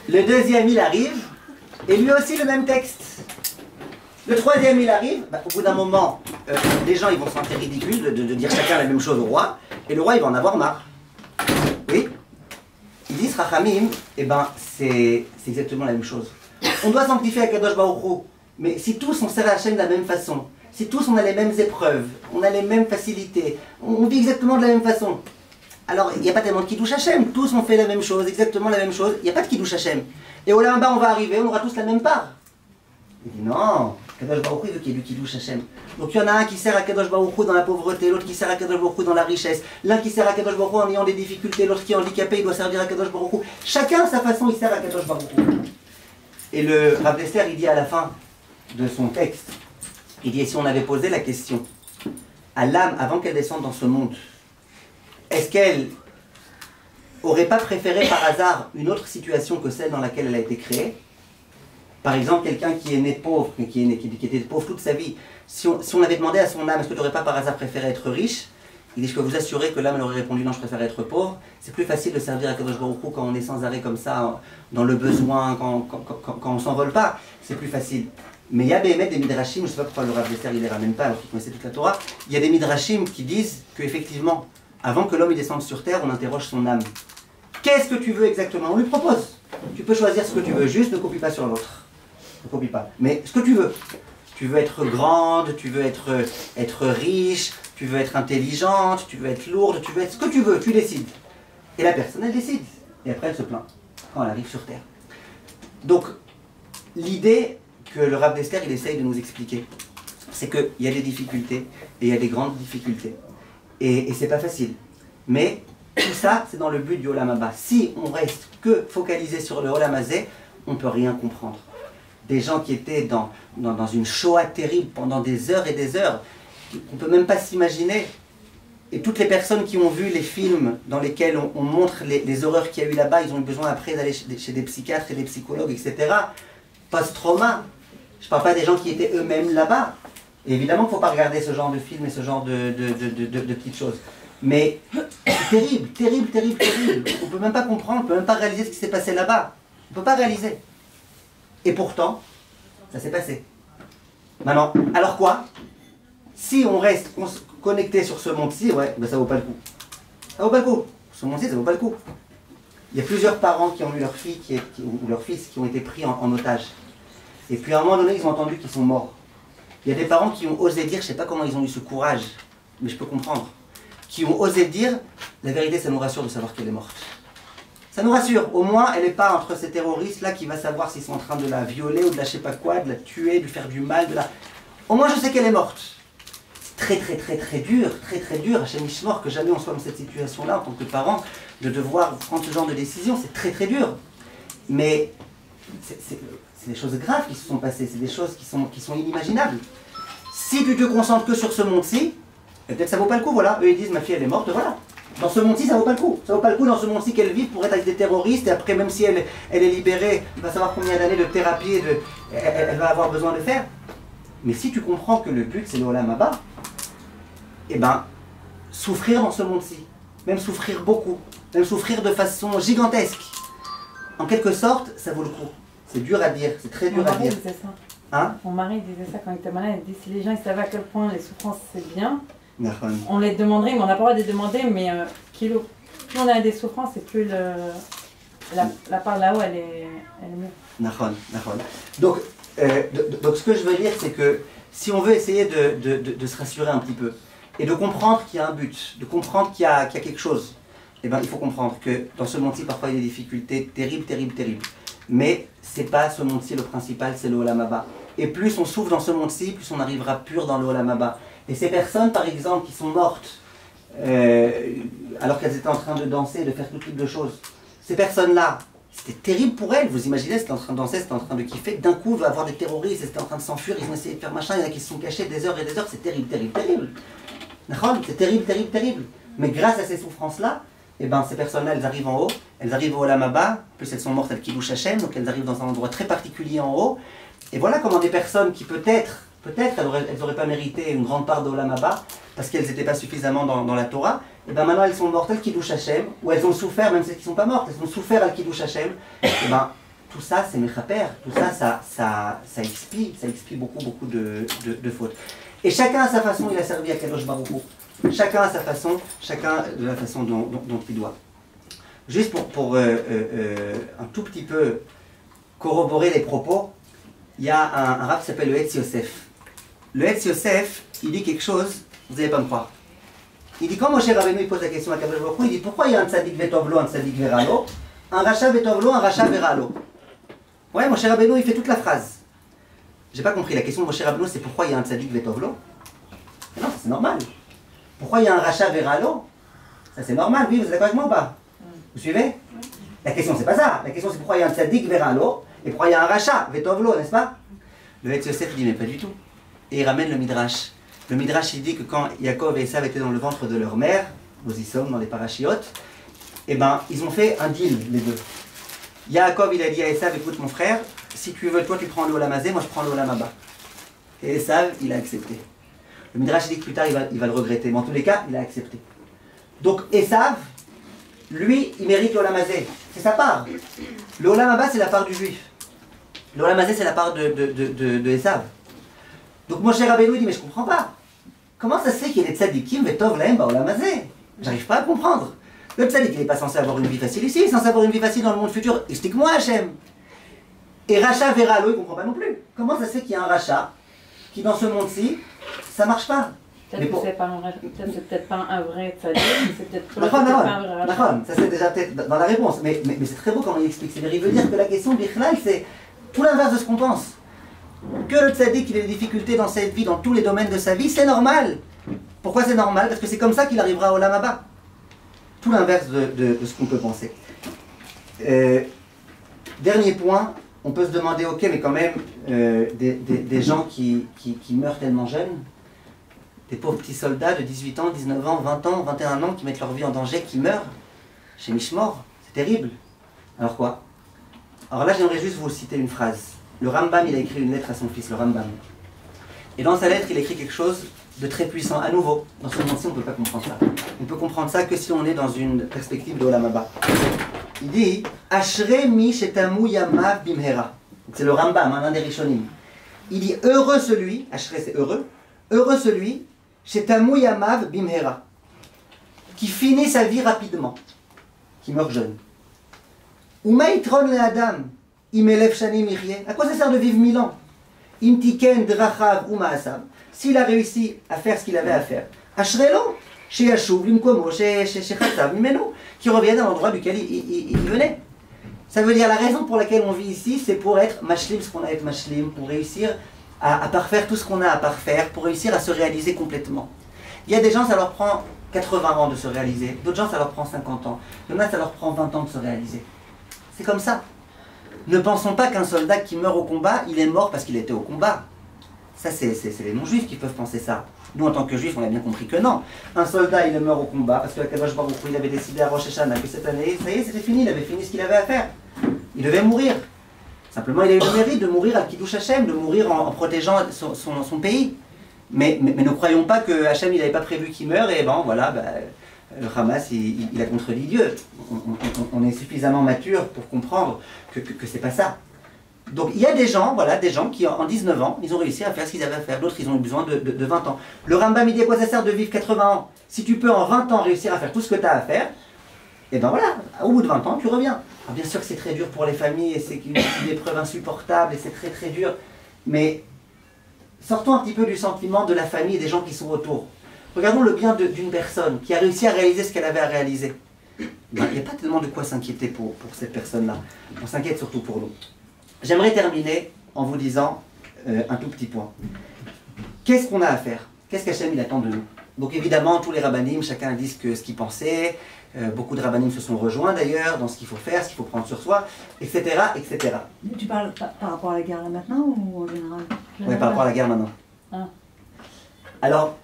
Le deuxième, il arrive, et lui aussi le même texte. Le troisième, il arrive, au bout d'un moment, les gens ils vont se sentir ridicules de dire chacun la même chose au roi, et le roi il va en avoir marre. Oui. Ils disent Rachamim, c'est exactement la même chose. On doit sanctifier Akadosh Baruch Hu, mais si tous on sert à Hachem de la même façon, si tous on a les mêmes épreuves, on a les mêmes facilités, on vit exactement de la même façon, alors il n'y a pas tellement de Kiddush Hashem, tous on fait la même chose, exactement la même chose, il n'y a pas de Kiddush Hashem. Et au là-bas on va arriver, on aura tous la même part. Il dit non, Kadosh Baruch Hu veut qu'il y ait du Kiddush Hashem. Donc il y en a un qui sert à Kadosh Baruch Hu dans la pauvreté, l'autre qui sert à Kadosh Baruch Hu dans la richesse, l'un qui sert à Kadosh Baruch Hu en ayant des difficultés, l'autre qui est handicapé, il doit servir à Kadosh Baruch Hu. Chacun à sa façon, il sert à Kadosh Baruch Hu. Et le Rav Dessler, il dit à la fin de son texte, il dit, et si on avait posé la question à l'âme avant qu'elle descende dans ce monde, est-ce qu'elle aurait pas préféré par hasard une autre situation que celle dans laquelle elle a été créée? Par exemple, quelqu'un qui est né pauvre, qui était pauvre toute sa vie, si on avait demandé à son âme, est-ce que tu n'aurais pas par hasard préféré être riche? Il dit, je peux vous assurer que l'âme leur aurait répondu, non, je préfère être pauvre. C'est plus facile de servir à Kadosh Baruch Hu quand on est sans arrêt comme ça, dans le besoin, quand on ne s'envole pas. C'est plus facile. Mais il y a des midrashim, je ne sais pas pourquoi le Rav Dessler il les ramène pas alors qu'il connaissait toute la Torah. Il y a des midrashim qui disent qu'effectivement, avant que l'homme il descende sur terre, on interroge son âme. Qu'est-ce que tu veux exactement? On lui propose. Tu peux choisir ce que tu veux, juste ne copie pas sur l'autre. Ne copie pas. Mais ce que tu veux. Tu veux être grande, tu veux être riche, tu veux être intelligente, tu veux être lourde, tu veux être ce que tu veux, tu décides. Et la personne, elle décide. Et après, elle se plaint quand elle arrive sur terre. Donc, l'idée que le Rav Dessler, il essaye de nous expliquer, c'est qu'il y a des difficultés, et il y a des grandes difficultés. Et c'est pas facile. Mais tout ça, c'est dans le but du Olam Haba. Si on reste que focalisé sur le Olam Hazé, on ne peut rien comprendre. Des gens qui étaient dans une Shoah terrible pendant des heures et des heures, on ne peut même pas s'imaginer. Et toutes les personnes qui ont vu les films dans lesquels on montre les horreurs qu'il y a eu là-bas, ils ont eu besoin après d'aller chez des psychiatres et des psychologues, etc. Post-trauma. Je ne parle pas des gens qui étaient eux-mêmes là-bas. Et évidemment qu'il ne faut pas regarder ce genre de films et ce genre de petites choses. Mais c'est terrible, terrible, terrible, terrible. On ne peut même pas comprendre, on ne peut même pas réaliser ce qui s'est passé là-bas. On ne peut pas réaliser. Et pourtant, ça s'est passé. Maintenant, alors quoi? Si on reste connecté sur ce monde-ci, ouais, ben ça vaut pas le coup. Ça vaut pas le coup. Ce monde-ci, ça vaut pas le coup. Il y a plusieurs parents qui ont eu leur fille ou leurs fils qui ont été pris en otage. Et puis à un moment donné, ils ont entendu qu'ils sont morts. Il y a des parents qui ont osé dire, je ne sais pas comment ils ont eu ce courage, mais je peux comprendre, qui ont osé dire, la vérité, ça nous rassure de savoir qu'elle est morte. Ça nous rassure, au moins elle n'est pas entre ces terroristes-là qui va savoir s'ils sont en train de la violer ou de la je sais pas quoi, de la tuer, de lui faire du mal, Au moins je sais qu'elle est morte. C'est très très très très dur, Hachem Yishmor, que jamais on soit dans cette situation-là en tant que parent, de devoir prendre ce genre de décision, c'est très très dur. Mais c'est des choses graves qui se sont passées, c'est des choses qui sont inimaginables. Si tu te concentres que sur ce monde-ci, peut-être que ça vaut pas le coup, voilà. Eux ils disent ma fille elle est morte, voilà. Dans ce monde-ci, ça vaut pas le coup. Ça vaut pas le coup dans ce monde-ci qu'elle vive pour être avec des terroristes et après, même si elle est libérée, elle va savoir combien d'années de thérapie elle va avoir besoin de faire. Mais si tu comprends que le but c'est le Olam Haba, eh ben, souffrir dans ce monde-ci, même souffrir beaucoup, même souffrir de façon gigantesque, en quelque sorte, ça vaut le coup. C'est dur à dire, c'est très dur à dire. Mon mari disait ça. Hein? Mon mari disait ça quand il était malade. Il dit si les gens ils savaient à quel point les souffrances c'est bien, Nahon. on les demanderait, mais on n'a pas le droit de les demander, mais plus on a des souffrances et plus la part là-haut elle est mieux. Nahon. Donc ce que je veux dire, c'est que si on veut essayer de se rassurer un petit peu, et de comprendre qu'il y a un but, de comprendre qu'il y a quelque chose, eh ben, il faut comprendre que dans ce monde-ci, parfois il y a des difficultés terribles. Mais c'est pas ce monde-ci le principal, c'est le Olam Haba. Et plus on souffre dans ce monde-ci, plus on arrivera pur dans le Olam Haba. Et ces personnes, par exemple, qui sont mortes, alors qu'elles étaient en train de danser, de faire tout type de choses, ces personnes-là, c'était terrible pour elles. Vous imaginez, c'était en train de danser, c'était en train de kiffer. D'un coup, il va y avoir des terroristes, c'était en train de s'enfuir, ils ont essayé de faire machin, il y en a qui se sont cachés des heures et des heures, c'est terrible. C'est terrible. Mais grâce à ces souffrances-là, eh ben, ces personnes-là, elles arrivent en haut, elles arrivent au Olam Haba, plus elles sont mortes, elles Kiddush Hashem, donc elles arrivent dans un endroit très particulier en haut. Et voilà comment des personnes qui peut-être, elles n'auraient pas mérité une grande part de Olam Haba, parce qu'elles n'étaient pas suffisamment dans la Torah, et bien maintenant elles sont mortes, elles Kiddush Hashem, ou elles ont souffert, même celles qui ne sont pas mortes, elles ont souffert à Kiddush Hashem. Et ben, tout ça, c'est Mechaper, tout ça, ça expie beaucoup de fautes. Et chacun à sa façon, il a servi à Kadosh Baruch Hu. Chacun à sa façon, chacun de la façon dont il doit. Juste pour un tout petit peu corroborer les propos, il y a un rab qui s'appelle le Etz Yosef. Le Etz Yosef, il dit quelque chose, vous n'allez pas me croire. Il dit, quand Moshe Rabbeinu il pose la question à Kadosh Baruch Hu, il dit, pourquoi il y a un tzadik vetovlo, un tzadik veralo, un racha vetovlo, un racha veralo? Ouais, Moshe Rabbeinu il fait toute la phrase. J'ai pas compris, la question de Moshe Rabbeinu c'est pourquoi il y a un tzadik vetovlo? Non, c'est normal. Pourquoi il y a un rachat veralo? Ça c'est normal, oui, vous êtes d'accord avec moi ou pas? Vous suivez? La question c'est pas ça. La question c'est pourquoi il y a un tzaddik veralo et pourquoi il y a un rachat vetovlo, n'est-ce pas? Le Etz Yosef dit mais pas du tout. Et il ramène le Midrash. Le Midrash il dit que quand Yaakov et Esav étaient dans le ventre de leur mère, nous y sommes dans les parachiotes, et ben ils ont fait un deal les deux. Yaakov il a dit à Esav, écoute mon frère, si tu veux toi tu prends le Olam Hazé, moi je prends le Olam Haba. Et Esav il a accepté. Le Midrash dit que plus tard il va le regretter, mais en tous les cas, il a accepté. Donc Esav, lui, il mérite l'Olam Hazé. C'est sa part. Le Olam Haba, c'est la part du juif. Le Olam Hazé, c'est la part de Esav. Donc Moshe Rabbeinu dit, mais je comprends pas. Comment ça se fait qu'il y ait des tzadikim vetov lahem ba'olam hazé? J'arrive pas à comprendre. Le tzadik, il n'est pas censé avoir une vie facile ici, il est censé avoir une vie facile dans le monde futur. Explique-moi, Hachem. Et Racha Veralo, il ne comprend pas non plus. Comment ça se fait qu'il y a un Racha qui, dans ce monde-ci, ça marche pas? Peut-être que c'est peut-être pas un vrai tzaddik, c'est peut-être pas un vrai Racha. D'accord, ça c'est déjà peut-être dans la réponse, mais c'est très beau comment il explique. C'est-à-dire, il veut dire que la question Bichlal, c'est tout l'inverse de ce qu'on pense. Que le tzaddik, il ait des difficultés dans cette vie, dans tous les domaines de sa vie, c'est normal. Pourquoi c'est normal? Parce que c'est comme ça qu'il arrivera au Olam Haba. Tout l'inverse de ce qu'on peut penser. Dernier point, on peut se demander, ok, mais quand même, des gens qui meurent tellement jeunes, des pauvres petits soldats de 18 ans, 19 ans, 20 ans, 21 ans qui mettent leur vie en danger, qui meurent chez Mishmor, c'est terrible. Alors quoi? Alors là, j'aimerais juste vous citer une phrase. Le Rambam, il a écrit une lettre à son fils, le Rambam. Et dans sa lettre, il écrit quelque chose de très puissant. À nouveau, dans ce monde-ci, on ne peut pas comprendre ça. On peut comprendre ça que si on est dans une perspective de Olam Haba. Il dit Ashrei mi shetamu yamav bimhera. C'est le Rambam, l'un des Rishonim. Il dit heureux celui, Ashrei c'est heureux celui, shetamu yamav bimhera, qui finit sa vie rapidement, qui meurt jeune. Uma yitron le adam. À quoi ça sert de vivre 1000 ans? S'il a réussi à faire ce qu'il avait à faire, qui revienne à l'endroit duquel il venait. Ça veut dire la raison pour laquelle on vit ici, c'est pour être mashlim, ce qu'on a à être mashlim, pour réussir à parfaire tout ce qu'on a à parfaire, pour réussir à se réaliser complètement. Il y a des gens, ça leur prend 80 ans de se réaliser, d'autres gens, ça leur prend 50 ans, il y en a, ça leur prend 20 ans de se réaliser. C'est comme ça. Ne pensons pas qu'un soldat qui meurt au combat, il est mort parce qu'il était au combat. Ça, c'est les non-juifs qui peuvent penser ça. Nous, en tant que juifs, on a bien compris que non. Un soldat, il est mort au combat parce que Kadosh Baruch Hu, il avait décidé à Rosh Hashanah que cette année, ça y est, c'était fini, il avait fini ce qu'il avait à faire. Il devait mourir. Simplement, il a eu le mérite de mourir à Kiddush Hashem, de mourir en protégeant son pays. Mais ne croyons pas que Hashem, il n'avait pas prévu qu'il meure et bon, voilà, le Hamas, il a contredit Dieu. On est suffisamment mature pour comprendre que c'est pas ça. Donc il y a des gens, voilà, des gens qui en 19 ans, ils ont réussi à faire ce qu'ils avaient à faire. D'autres, ils ont eu besoin de 20 ans. Le Rambam, il dit à quoi ça sert de vivre 80 ans? Si tu peux en 20 ans réussir à faire tout ce que tu as à faire, et ben voilà, au bout de 20 ans, tu reviens. Alors bien sûr que c'est très dur pour les familles, et c'est une épreuve insupportable, et c'est très très dur. Mais sortons un petit peu du sentiment de la famille et des gens qui sont autour. Regardons le bien d'une personne qui a réussi à réaliser ce qu'elle avait à réaliser. Ben, il n'y a pas tellement de quoi s'inquiéter pour cette personne-là. On s'inquiète surtout pour nous. J'aimerais terminer en vous disant un tout petit point. Qu'est-ce qu'on a à faire? Qu'est-ce qu'Hachem il attend de nous? Donc évidemment, tous les rabbinim, chacun dit ce qu'il pensait. Beaucoup de rabbinim se sont rejoints d'ailleurs dans ce qu'il faut faire, ce qu'il faut prendre sur soi, etc. etc. Tu parles par rapport à la guerre là maintenant ou en général? Oui, par rapport à la guerre maintenant. Ah. Alors,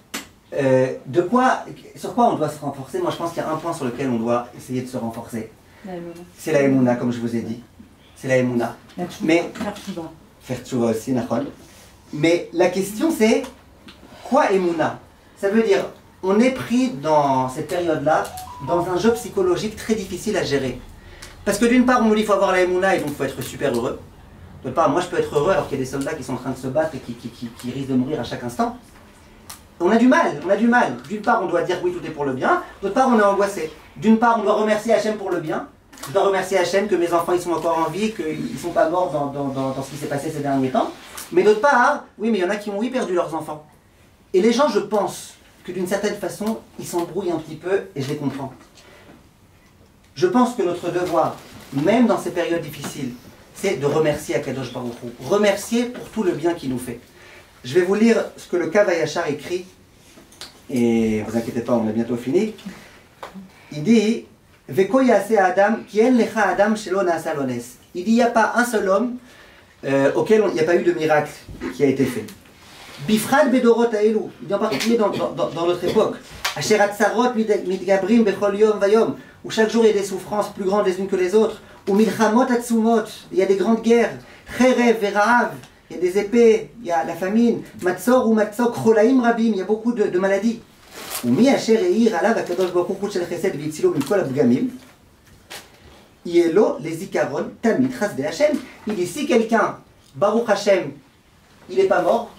sur quoi on doit se renforcer? Moi je pense qu'il y a un point sur lequel on doit essayer de se renforcer. C'est la Emouna, comme je vous ai dit. C'est la Emouna. Mais faire tchouva aussi, Nachon. Mais la question c'est, quoi Emouna? Ça veut dire, on est pris dans cette période-là, dans un jeu psychologique très difficile à gérer. Parce que d'une part, on nous dit qu'il faut avoir la Emouna et donc il faut être super heureux. D'autre part, moi je peux être heureux alors qu'il y a des soldats qui sont en train de se battre et qui risquent de mourir à chaque instant. On a du mal. D'une part, on doit dire oui, tout est pour le bien. D'autre part, on est angoissé. D'une part, on doit remercier Hachem pour le bien. Je dois remercier Hachem que mes enfants ils sont encore en vie, qu'ils ne sont pas morts dans ce qui s'est passé ces derniers temps. Mais d'autre part, oui, mais il y en a qui ont perdu leurs enfants. Et les gens, je pense que d'une certaine façon, ils s'embrouillent un petit peu et je les comprends. Je pense que notre devoir, même dans ces périodes difficiles, c'est de remercier Akadosh Baruch Hu. Remercier pour tout le bien qu'il nous fait. Je vais vous lire ce que le Kav HaYashar écrit, et ne vous inquiétez pas, on a bientôt fini. Il dit Veko yase Adam, kien lecha Adam shelo na'asa lo nes. Il dit il n'y a pas un seul homme auquel il n'y a pas eu de miracle qui a été fait. Bifrad bedorot haelu, il dit en particulier dans notre époque. Asher atzarot mitgabrim bechol yom vayom, où chaque jour il y a des souffrances plus grandes les unes que les autres. Ou milchamot atzumot, il y a des grandes guerres. Cherev veraav. il y a des épées, il y a la famine, matzor ou matzok, cholaim rabim, il y a beaucoup de maladies. ומי אשר העיר עליו הקדוש ברוך הוא חוט של חסד והצילו מכל הפגמים, יהיה לו לזיכרון תמיד חסדי השם. Il dit si quelqu'un, Baruch Hashem, il n'est pas mort,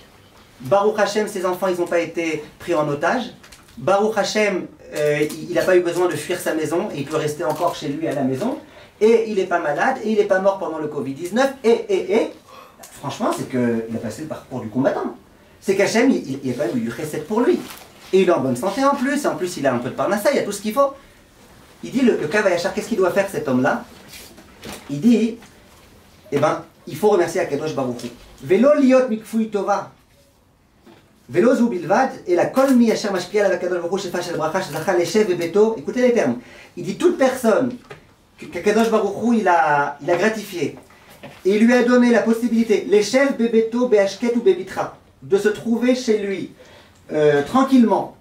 Baruch Hashem, ses enfants ils n'ont pas été pris en otage, Baruch Hashem, il n'a pas eu besoin de fuir sa maison et il peut rester encore chez lui à la maison, et il n'est pas malade et il n'est pas mort pendant le Covid-19, et franchement c'est qu'il a passé le parcours du combattant. C'est qu'Hachem, il a quand même eu du chesed pour lui. Et il est en bonne santé en plus, et en plus il a un peu de parnassa, il a tout ce qu'il faut. Il dit, le Kavayachar, qu'est-ce qu'il doit faire cet homme-là? Il dit, eh ben, il faut remercier Akadosh Baruch Hu. Velo liot mikfui tova. Velo zu bilvad, et la kol mi asher mashpia la Akadosh Baruch Hu shefa shel bracha shezacha leshev bebeto. Écoutez les termes. Il dit, toute personne qu'Akadosh Baruch Hu il a gratifié, et il lui a donné la possibilité, leshev bebeto beashket ou bebitra, de se trouver chez lui, tranquillement,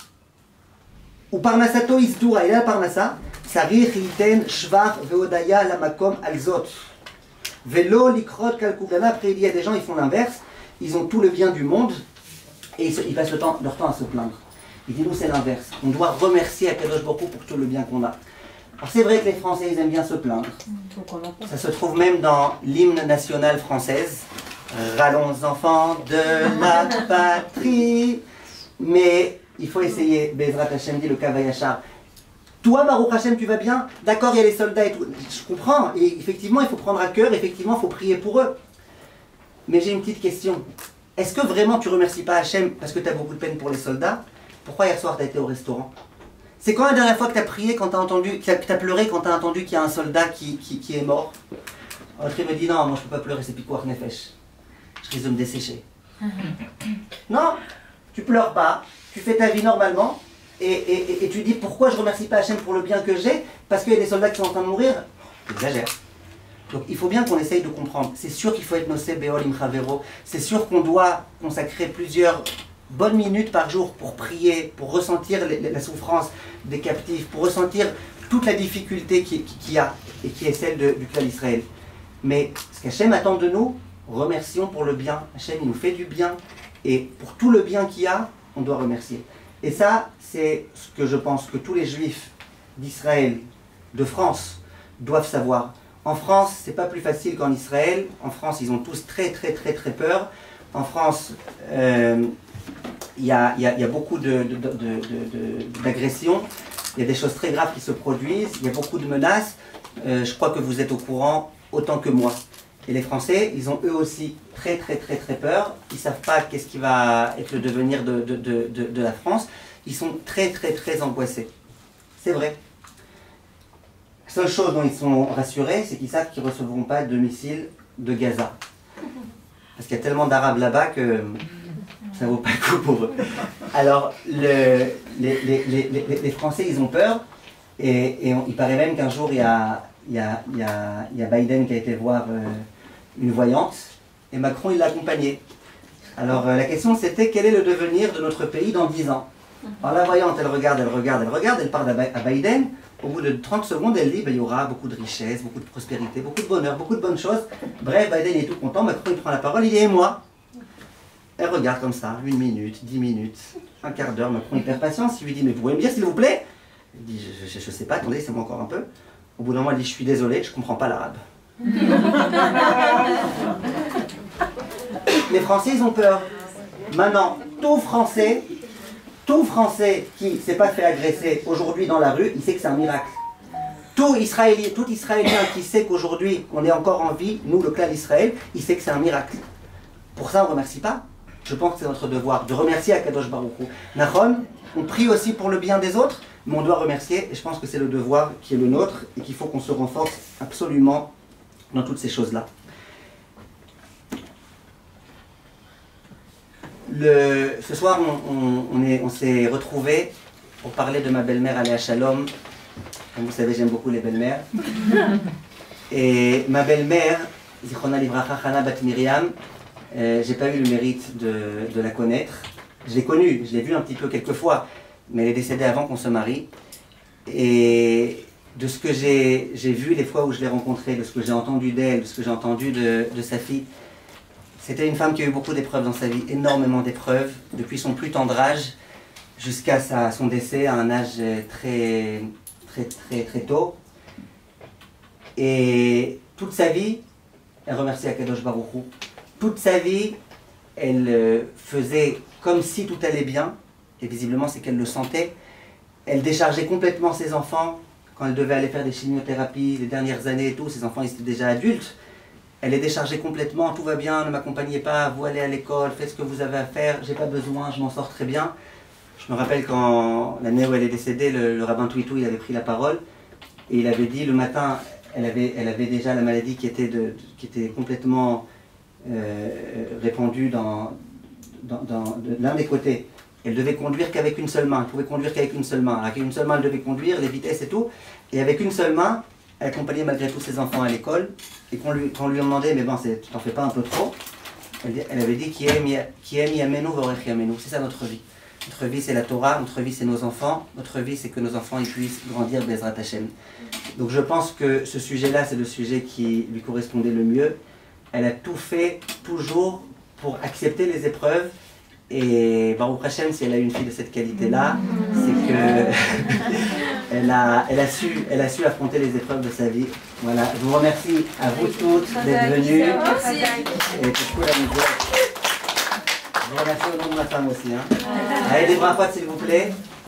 ou parnasato isdura, il a la parnassa, sarich iten shvar veodaya la makom alzot, velo likrot kalkugana. Après il y a des gens, ils font l'inverse, ils ont tout le bien du monde et ils passent leur temps à se plaindre. Il dit nous c'est l'inverse, on doit remercier Akadosh Baruch Hu pour tout le bien qu'on a. Alors c'est vrai que les Français ils aiment bien se plaindre, ça se trouve même dans l'hymne national française, rallons enfants de la patrie. Mais il faut essayer, Bezrat Hashem dit le Kavayachar. Toi, Baruch Hashem, tu vas bien? D'accord, il y a les soldats et tout. Je comprends, et effectivement, il faut prendre à cœur, effectivement, il faut prier pour eux. Mais j'ai une petite question. Est-ce que vraiment tu remercies pas Hashem parce que tu as beaucoup de peine pour les soldats? Pourquoi hier soir tu as été au restaurant? C'est quand la dernière fois que tu as prié, quand tu as entendu, que tu as pleuré quand tu as entendu qu'il y a un soldat qui est mort? L'autre me dit non, moi je peux pas pleurer, c'est pikuach nefesh. Je risque de me dessécher. Non, tu pleures pas, tu fais ta vie normalement, et tu dis pourquoi je remercie pas Hachem pour le bien que j'ai, parce qu'il y a des soldats qui sont en train de mourir. J'exagère. Donc il faut bien qu'on essaye de comprendre. C'est sûr qu'il faut être nosé beol im chavero, c'est sûr qu'on doit consacrer plusieurs bonnes minutes par jour pour prier, pour ressentir la souffrance des captifs, pour ressentir toute la difficulté qu'il y a, et qui est celle du clan d'Israël. Mais ce qu'Hachem attend de nous, remercions pour le bien. Hachem il nous fait du bien. Et pour tout le bien qu'il y a, on doit remercier. Et ça, c'est ce que je pense que tous les juifs d'Israël, de France, doivent savoir. En France, c'est pas plus facile qu'en Israël. En France, ils ont tous très peur. En France, il y a beaucoup d'agressions. Il y a des choses très graves qui se produisent. Il y a beaucoup de menaces. Je crois que vous êtes au courant autant que moi. Et les Français, ils ont eux aussi très peur. Ils ne savent pas qu'est-ce qui va être le devenir de la France. Ils sont très angoissés. C'est vrai. La seule chose dont ils sont rassurés, c'est qu'ils savent qu'ils ne recevront pas de missiles de Gaza. Parce qu'il y a tellement d'Arabes là-bas que ça ne vaut pas le coup pour eux. Alors, les Français, ils ont peur. Et il paraît même qu'un jour, il y a Biden qui a été voir une voyante, et Macron il l'a accompagné. Alors la question c'était quel est le devenir de notre pays dans 10 ans. Alors la voyante elle regarde, elle parle à Biden, au bout de 30 secondes elle dit ben, il y aura beaucoup de richesse, beaucoup de prospérité, beaucoup de bonheur, beaucoup de bonnes choses. Bref, Biden est tout content, Macron il prend la parole, il dit et moi? Elle regarde comme ça, 1 minute, 10 minutes, un quart d'heure, Macron il perd patience, il lui dit mais vous pouvez me dire s'il vous plaît? Il dit je sais pas, attendez, c'est moi encore un peu. Au bout d'un moment, elle dit « Je suis désolé, je ne comprends pas l'arabe. » Les Français, ils ont peur. Maintenant, tout Français qui ne s'est pas fait agresser aujourd'hui dans la rue, il sait que c'est un miracle. Tout Israélien qui sait qu'aujourd'hui, on est encore en vie, nous, le clan d'Israël, il sait que c'est un miracle. Pour ça, on ne remercie pas. Je pense que c'est notre devoir de remercier Akadosh Baruch Hu. Nachon, on prie aussi pour le bien des autres, mais on doit remercier, et je pense que c'est le devoir qui est le nôtre, et qu'il faut qu'on se renforce absolument dans toutes ces choses-là. Ce soir, on s'est retrouvés pour parler de ma belle-mère Aléa Shalom. Comme vous savez, j'aime beaucoup les belles-mères. Et ma belle-mère, Zichrona Livracha Chana Bat Miriam, j'ai pas eu le mérite de la connaître. Je l'ai connue, je l'ai vue un petit peu quelques fois, mais elle est décédée avant qu'on se marie. Et de ce que j'ai vu les fois où je l'ai rencontrée, de ce que j'ai entendu d'elle, de ce que j'ai entendu de sa fille, C'était une femme qui a eu beaucoup d'épreuves dans sa vie, énormément d'épreuves, depuis son plus tendre âge jusqu'à son décès à un âge très tôt. Et toute sa vie, elle remercie Akadosh Baruch Hu. Toute sa vie, elle faisait comme si tout allait bien, et visiblement c'est qu'elle le sentait. Elle déchargeait complètement ses enfants quand elle devait aller faire des chimiothérapies les dernières années et tout. Ses enfants ils étaient déjà adultes. Elle les déchargeait complètement, tout va bien, ne m'accompagnez pas, vous allez à l'école, faites ce que vous avez à faire, j'ai pas besoin, je m'en sors très bien. Je me rappelle quand l'année où elle est décédée, le rabbin Touitou, il avait pris la parole et il avait dit le matin, elle avait déjà la maladie qui était complètement répandue de l'un des côtés. Elle devait conduire qu'avec une seule main, elle pouvait conduire qu'avec une seule main. Avec une seule main, elle devait conduire, les vitesses et tout. Et avec une seule main, elle accompagnait malgré tout ses enfants à l'école. Et quand on lui demandait, mais bon, tu t'en fais pas un peu trop, elle avait dit qui aime Yamenu vorech Yamenu. C'est ça notre vie. Notre vie c'est la Torah, notre vie c'est nos enfants, notre vie c'est que nos enfants ils puissent grandir Bezrat Hashem. Donc je pense que ce sujet-là c'est le sujet qui lui correspondait le mieux. Elle a tout fait, toujours, pour accepter les épreuves. Et Baruch Hashem, si elle a eu une fille de cette qualité-là, c'est que elle a su affronter les épreuves de sa vie. Voilà, je vous remercie à vous toutes d'être venues. Et pour la je vous remercie au nom de ma femme aussi. Allez, des bras forts s'il vous plaît.